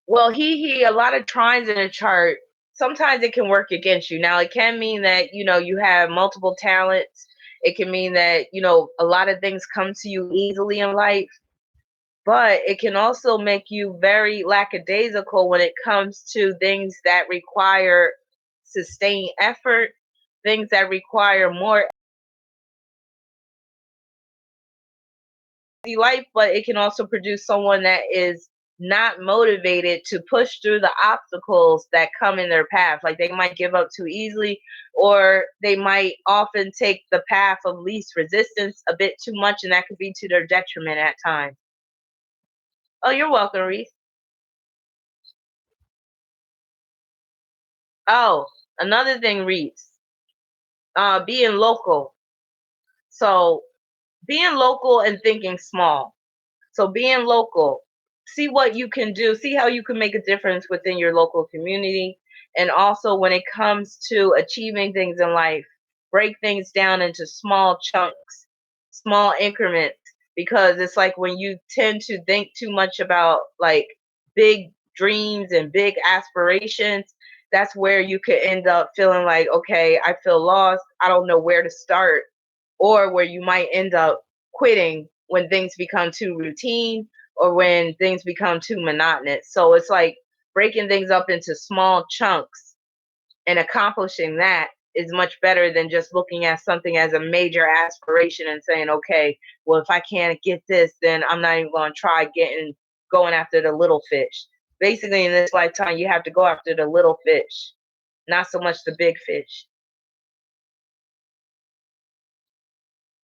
Well, a lot of trines in a chart, sometimes it can work against you. Now, it can mean that, you have multiple talents. It can mean that, a lot of things come to you easily in life, but it can also make you very lackadaisical when it comes to things that require sustained effort, things that require more life, but it can also produce someone that is not motivated to push through the obstacles that come in their path. Like they might give up too easily, or they might often take the path of least resistance a bit too much, and that could be to their detriment at times. Oh, you're welcome, Reese. Oh, another thing, Reese, being local. So being local and thinking small. So being local, see what you can do, see how you can make a difference within your local community. And also when it comes to achieving things in life, break things down into small chunks, small increments, because it's like when you tend to think too much about like big dreams and big aspirations, that's where you could end up feeling like, okay, I feel lost, I don't know where to start, or where you might end up quitting when things become too routine or when things become too monotonous. So it's like breaking things up into small chunks and accomplishing that is much better than just looking at something as a major aspiration and saying, okay, well, if I can't get this, then I'm not even going to try going after the little fish. Basically, in this lifetime, you have to go after the little fish, not so much the big fish.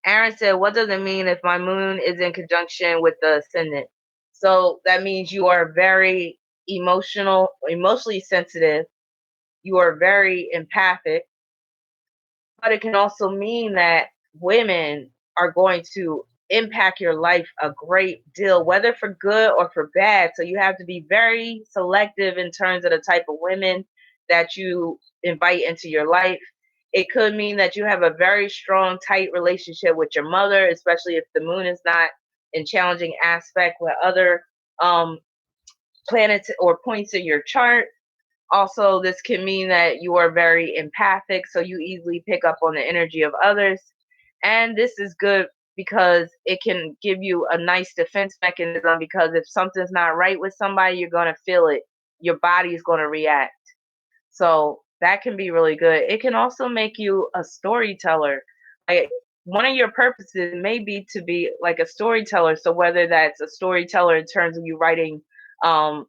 Aaron said, what does it mean if my moon is in conjunction with the ascendant? So that means you are very emotionally sensitive. You are very empathic, but it can also mean that women are going to impact your life a great deal, whether for good or for bad. So you have to be very selective in terms of the type of women that you invite into your life. It could mean that you have a very strong, tight relationship with your mother, especially if the moon is not in challenging aspect with other um, planets or points in your chart. Also, this can mean that you are very empathic, so you easily pick up on the energy of others. And this is good because it can give you a nice defense mechanism, because if something's not right with somebody, you're going to feel it. your body is going to react. So that can be really good. It can also make you a storyteller. Like, one of your purposes may be to be like a storyteller. So whether that's a storyteller in terms of you um,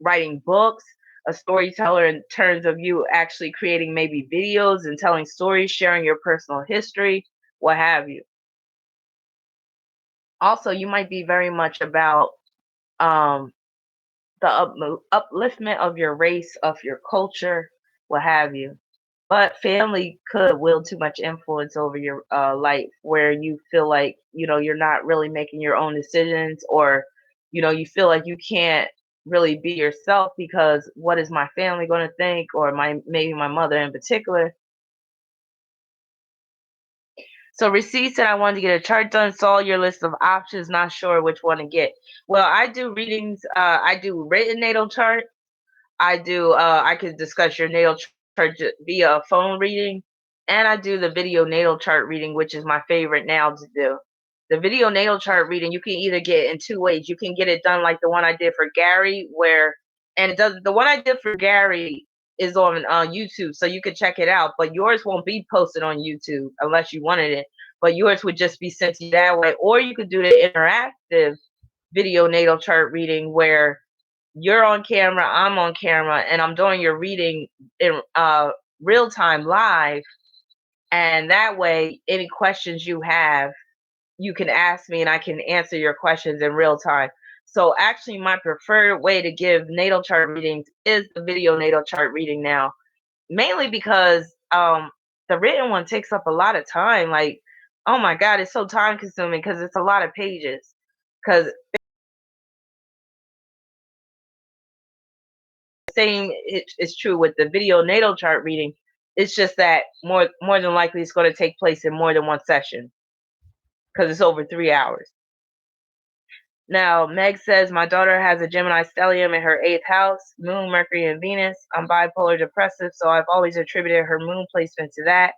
writing books, a storyteller in terms of you actually creating maybe videos and telling stories, sharing your personal history, what have you. Also, you might be very much about um, the upliftment of your race, of your culture, what have you. But family could wield too much influence over your life, where you feel like, you're not really making your own decisions, or you feel like you can't really be yourself because what is my family going to think, or maybe my mother in particular. So Receipt said, I wanted to get a chart done, saw your list of options, not sure which one to get. Well, I do readings, I do written natal chart. I could discuss your natal chart via a phone reading, and I do the video natal chart reading, which is my favorite now to do. The video natal chart reading, you can either get in two ways. You can get it done like the one I did for Gary, and the one I did for Gary is on YouTube, so you can check it out, but yours won't be posted on YouTube unless you wanted it. But yours would just be sent to you that way, or you could do the interactive video natal chart reading where you're on camera, I'm on camera, and I'm doing your reading in real time live. And that way, any questions you have, you can ask me and I can answer your questions in real time. So actually, my preferred way to give natal chart readings is the video natal chart reading now, mainly because the written one takes up a lot of time. Like, oh my God, it's so time consuming because it's a lot of pages. Because same is true with the video natal chart reading. It's just that more than likely it's going to take place in more than one session because it's over 3 hours. Now, Meg says, my daughter has a Gemini stellium in her eighth house, Moon, Mercury, and Venus. I'm bipolar depressive, so I've always attributed her moon placement to that.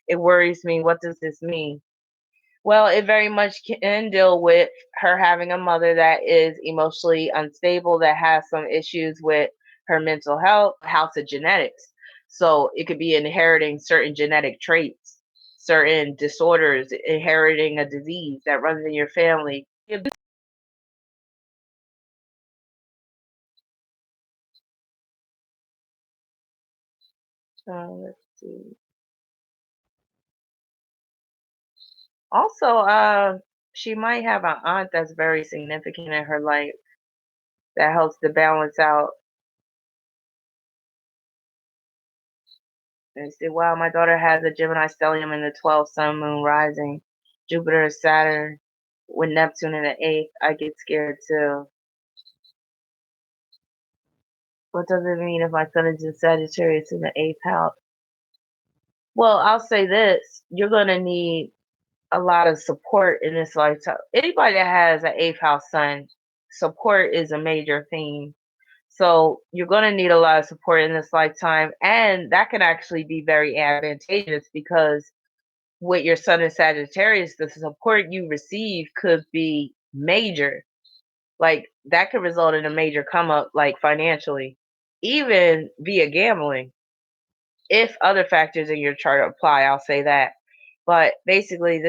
It worries me. What does this mean? Well, it very much can deal with her having a mother that is emotionally unstable, that has some issues with her mental health, house of genetics. So it could be inheriting certain genetic traits, certain disorders, inheriting a disease that runs in your family. Let's see. Also, she might have an aunt that's very significant in her life that helps to balance out. And say, wow, my daughter has a Gemini stellium in the 12th, Sun, Moon, Rising, Jupiter, Saturn, with Neptune in the 8th. I get scared too. What does it mean if my Sun is in Sagittarius in the 8th house? Well, I'll say this: you're gonna need a lot of support in this lifetime. Anybody that has an 8th house Sun, support is a major theme. So you're going to need a lot of support in this lifetime, and that can actually be very advantageous because with your Sun in Sagittarius, the support you receive could be major. Like, that could result in a major come up, like financially, even via gambling. If other factors in your chart apply, I'll say that. But basically,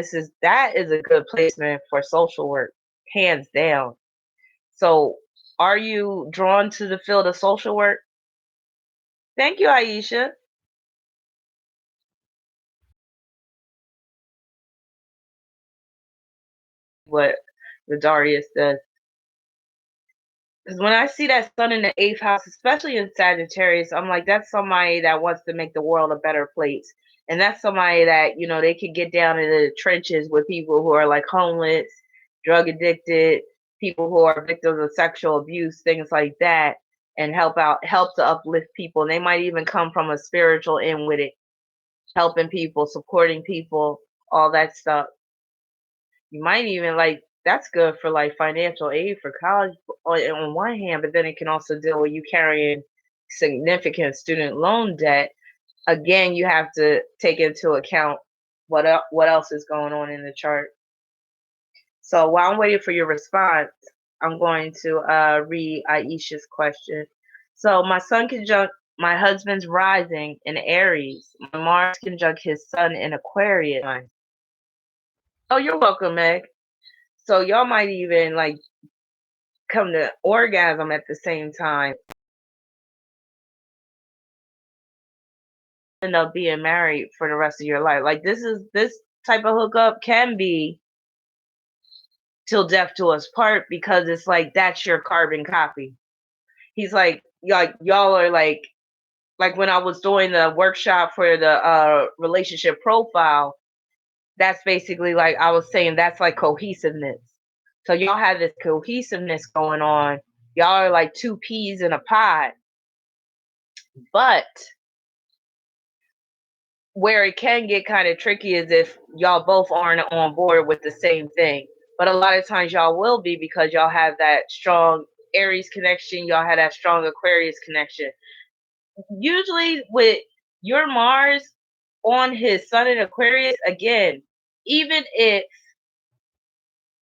that is a good placement for social work, hands down. So, are you drawn to the field of social work? Thank you, Aisha. What Rodarius does. Because when I see that Sun in the eighth house, especially in Sagittarius, I'm like, that's somebody that wants to make the world a better place. And that's somebody that, they could get down in the trenches with people who are like homeless, drug addicted, people who are victims of sexual abuse, things like that, and help to uplift people. And they might even come from a spiritual end with it, helping people, supporting people, all that stuff. You might even like that's good for like financial aid for college on one hand, but then it can also deal with you carrying significant student loan debt. Again, you have to take into account what else is going on in the chart. So while I'm waiting for your response, I'm going to read Aisha's question. So my sun conjunct my husband's rising in Aries. My Mars conjunct his sun in Aquarius. Oh, you're welcome, Meg. So y'all might even like come to orgasm at the same time. End up being married for the rest of your life. Like this type of hookup can be till death do us part because it's like that's your carbon copy. He's like y'all are like when I was doing the workshop for the relationship profile, that's basically like I was saying that's like cohesiveness. So y'all have this cohesiveness going on. Y'all are like two peas in a pod. But where it can get kind of tricky is if y'all both aren't on board with the same thing. But a lot of times y'all will be because y'all have that strong Aries connection, y'all have that strong Aquarius connection. Usually with your Mars on his Sun in Aquarius, again, even if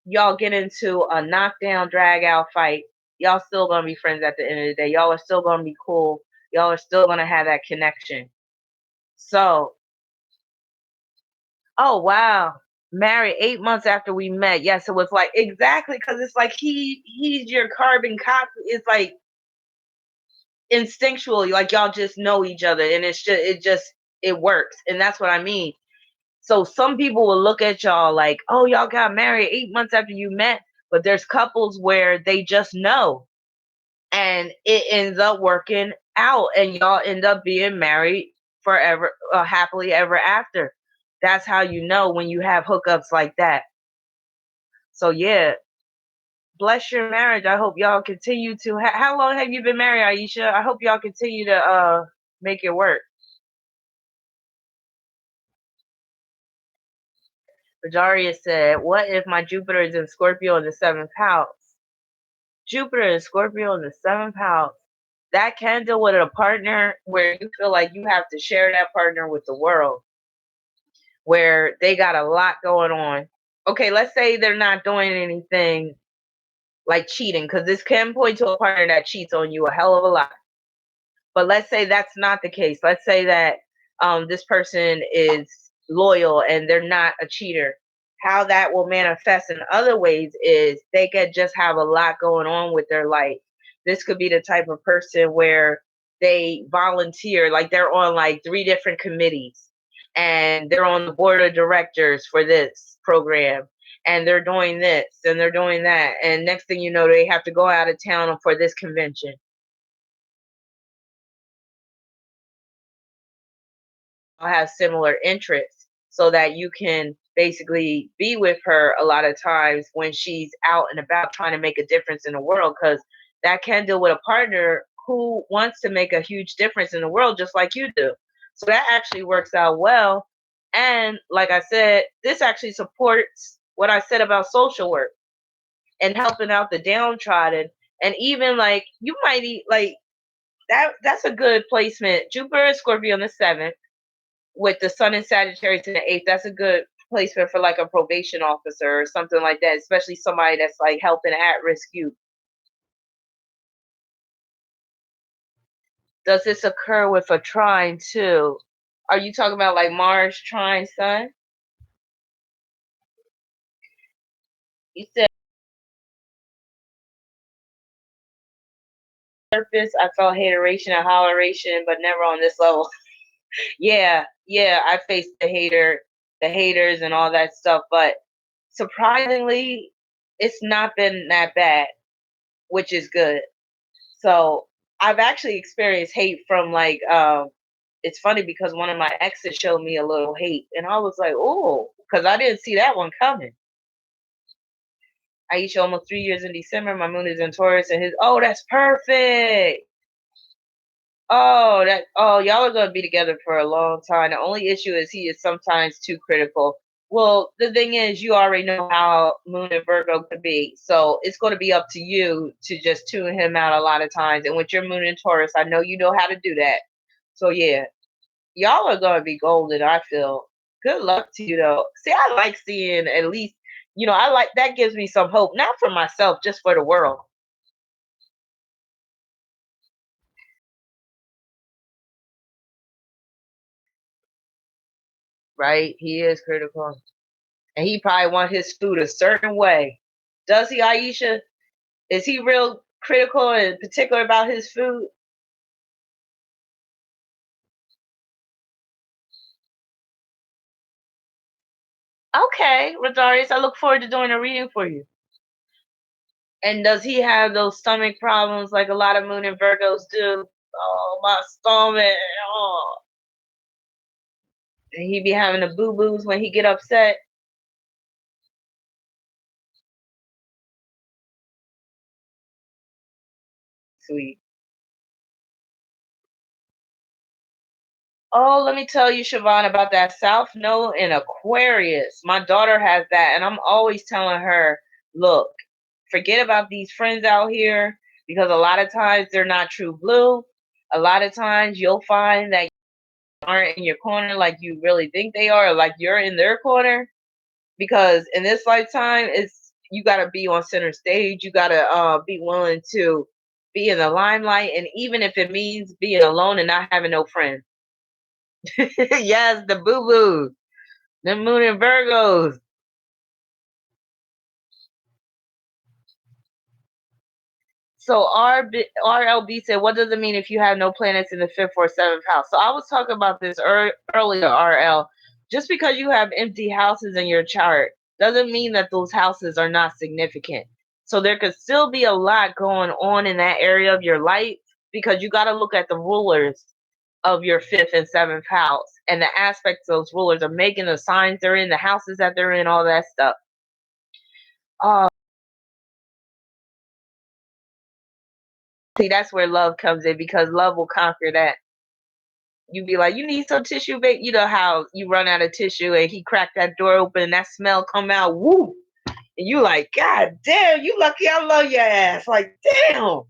y'all get into a knockdown, drag out fight, y'all still gonna be friends at the end of the day. Y'all are still gonna be cool. Y'all are still gonna have that connection. So, oh wow, married 8 months after we met. Yes, it was like exactly because it's like he's your carbon copy. It's like instinctual, like y'all just know each other, and it works, and that's what I mean. So some people will look at y'all like, oh, y'all got married 8 months after you met, but there's couples where they just know and it ends up working out and y'all end up being married forever, happily ever after. That's how you know when you have hookups like that. So yeah, bless your marriage. I hope y'all continue to. How long have you been married, Aisha? I hope y'all continue to make it work. Bajaria said, "What if my Jupiter is in Scorpio in the seventh house?" Jupiter and Scorpio in the seventh house. That can deal with a partner where you feel like you have to share that partner with the world, where they got a lot going on. Okay, let's say they're not doing anything like cheating, because this can point to a partner that cheats on you a hell of a lot. But let's say that's not the case. Let's say that this person is loyal and they're not a cheater. How that will manifest in other ways is they could just have a lot going on with their life. This could be the type of person where they volunteer, like they're on like three different committees and they're on the board of directors for this program and they're doing this and they're doing that. And next thing you know, they have to go out of town for this convention. Have similar interests so that you can basically be with her a lot of times when she's out and about trying to make a difference in the world, because that can deal with a partner who wants to make a huge difference in the world just like you do. So that actually works out well. And like I said, this actually supports what I said about social work and helping out the downtrodden. And even like you might be like that's a good placement. Jupiter and Scorpio on the seventh with the sun and Sagittarius in the eighth, that's a good placement for like a probation officer or something like that, especially somebody that's like helping at risk youth. Does this occur with a trine too? Are you talking about like Mars trine sun? You said surface, I felt hateration and holleration, but never on this level. Yeah, yeah, I faced the haters and all that stuff, but surprisingly, it's not been that bad, which is good. So I've actually experienced hate from like it's funny because one of my exes showed me a little hate and I was like, oh, because I didn't see that one coming. Aisha almost 3 years in December. My moon is in Taurus and his that's perfect. Y'all are gonna be together for a long time. The only issue is he is sometimes too critical. Well, the thing is, you already know how Moon and Virgo could be, so it's going to be up to you to just tune him out a lot of times. And with your Moon in Taurus, I know you know how to do that. So yeah, y'all are going to be golden. I feel. Good luck to you, though. See, I like seeing at least, I like that gives me some hope, not for myself, just for the world. right? He is critical. And he probably want his food a certain way. Does he, Aisha? Is he real critical and particular about his food? Okay, Rodarius, I look forward to doing a reading for you. And does he have those stomach problems like a lot of Moon and Virgos do? Oh, my stomach. Oh. And he be having the boo-boos when he get upset. Sweet. Oh, let me tell you, Siobhan, about that South Node in Aquarius. My daughter has that, and I'm always telling her, look, forget about these friends out here because a lot of times they're not true blue. A lot of times you'll find that aren't in your corner like you really think they are, or like you're in their corner. Because in this lifetime, it's you got to be on center stage. You got to be willing to be in the limelight, and even if it means being alone and not having no friends. Yes, the boo boos, the Moon and Virgos. So RLB said, what does it mean if you have no planets in the fifth or seventh house? So I was talking about this earlier, RL. Just because you have empty houses in your chart doesn't mean that those houses are not significant. So there could still be a lot going on in that area of your life because you got to look at the rulers of your fifth and seventh house and the aspects those rulers are making, the signs they're in, the houses that they're in, all that stuff. Uh, See, that's where love comes in because love will conquer that. You be like, you need some tissue, babe. You know how you run out of tissue and he cracked that door open and that smell come out, woo. And you like, God damn, you lucky I love your ass. Like, damn.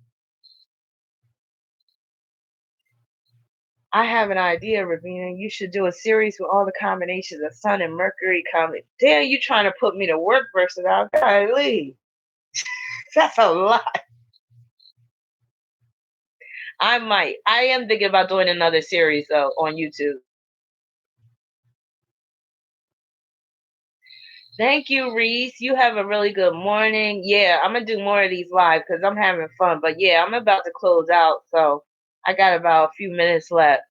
I have an idea, Ravina. You should do a series with all the combinations of Sun and Mercury coming. Damn, you trying to put me to work versus out. Golly. That's a lot. I might. I am thinking about doing another series though on YouTube. Thank you, Reese. You have a really good morning. Yeah, I'm gonna do more of these live because I'm having fun. But yeah, I'm about to close out, so I got about a few minutes left.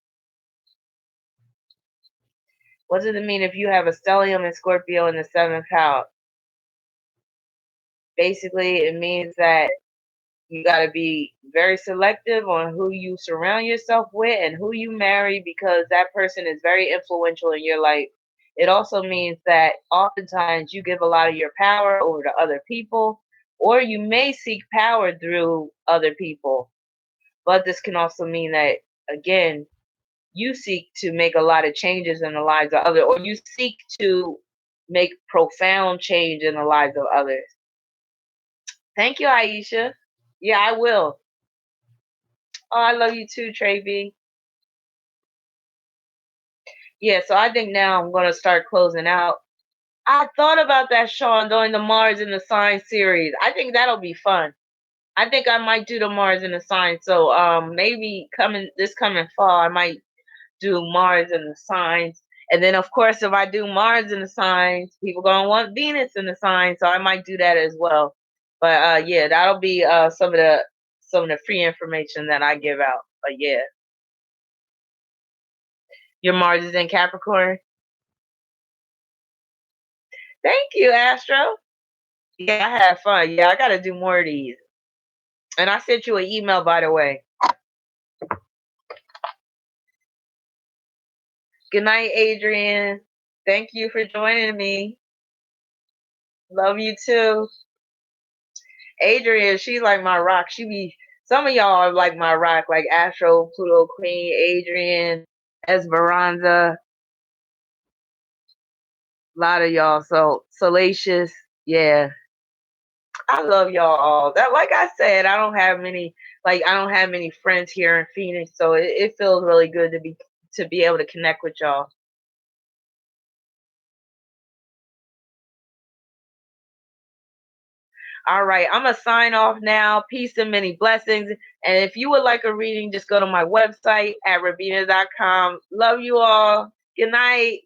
What does it mean if you have a stellium and Scorpio in the seventh house? Basically, it means that you got to be very selective on who you surround yourself with and who you marry because that person is very influential in your life. It also means that oftentimes you give a lot of your power over to other people, or you may seek power through other people. But this can also mean that, again, you seek to make a lot of changes in the lives of others, or you seek to make profound change in the lives of others. Thank you, Aisha. Yeah, I will. Oh, I love you too, Trey B. Yeah, so I think now I'm gonna start closing out. I thought about that, Sean, doing the Mars in the Sign series. I think that'll be fun. I think I might do the Mars in the Sign. So maybe coming fall, I might do Mars in the Signs. And then of course if I do Mars in the Signs, people gonna want Venus in the Sign. So I might do that as well. But yeah, that'll be some of the free information that I give out. But yeah. Your Mars is in Capricorn. Thank you, Astro. Yeah, I had fun. Yeah, I got to do more of these. And I sent you an email, by the way. Good night, Adrian. Thank you for joining me. Love you too. Adrian, she's like my rock. Some of y'all are like my rock, like Astro, Pluto Queen, Adrian, Esperanza. A lot of y'all. So Salacious. Yeah. I love y'all all. That, like I said, I don't have many friends here in Phoenix, so it feels really good to be able to connect with y'all. All right, I'm gonna sign off now. Peace and many blessings. And if you would like a reading, just go to my website at Rabina.com. Love you all. Good night.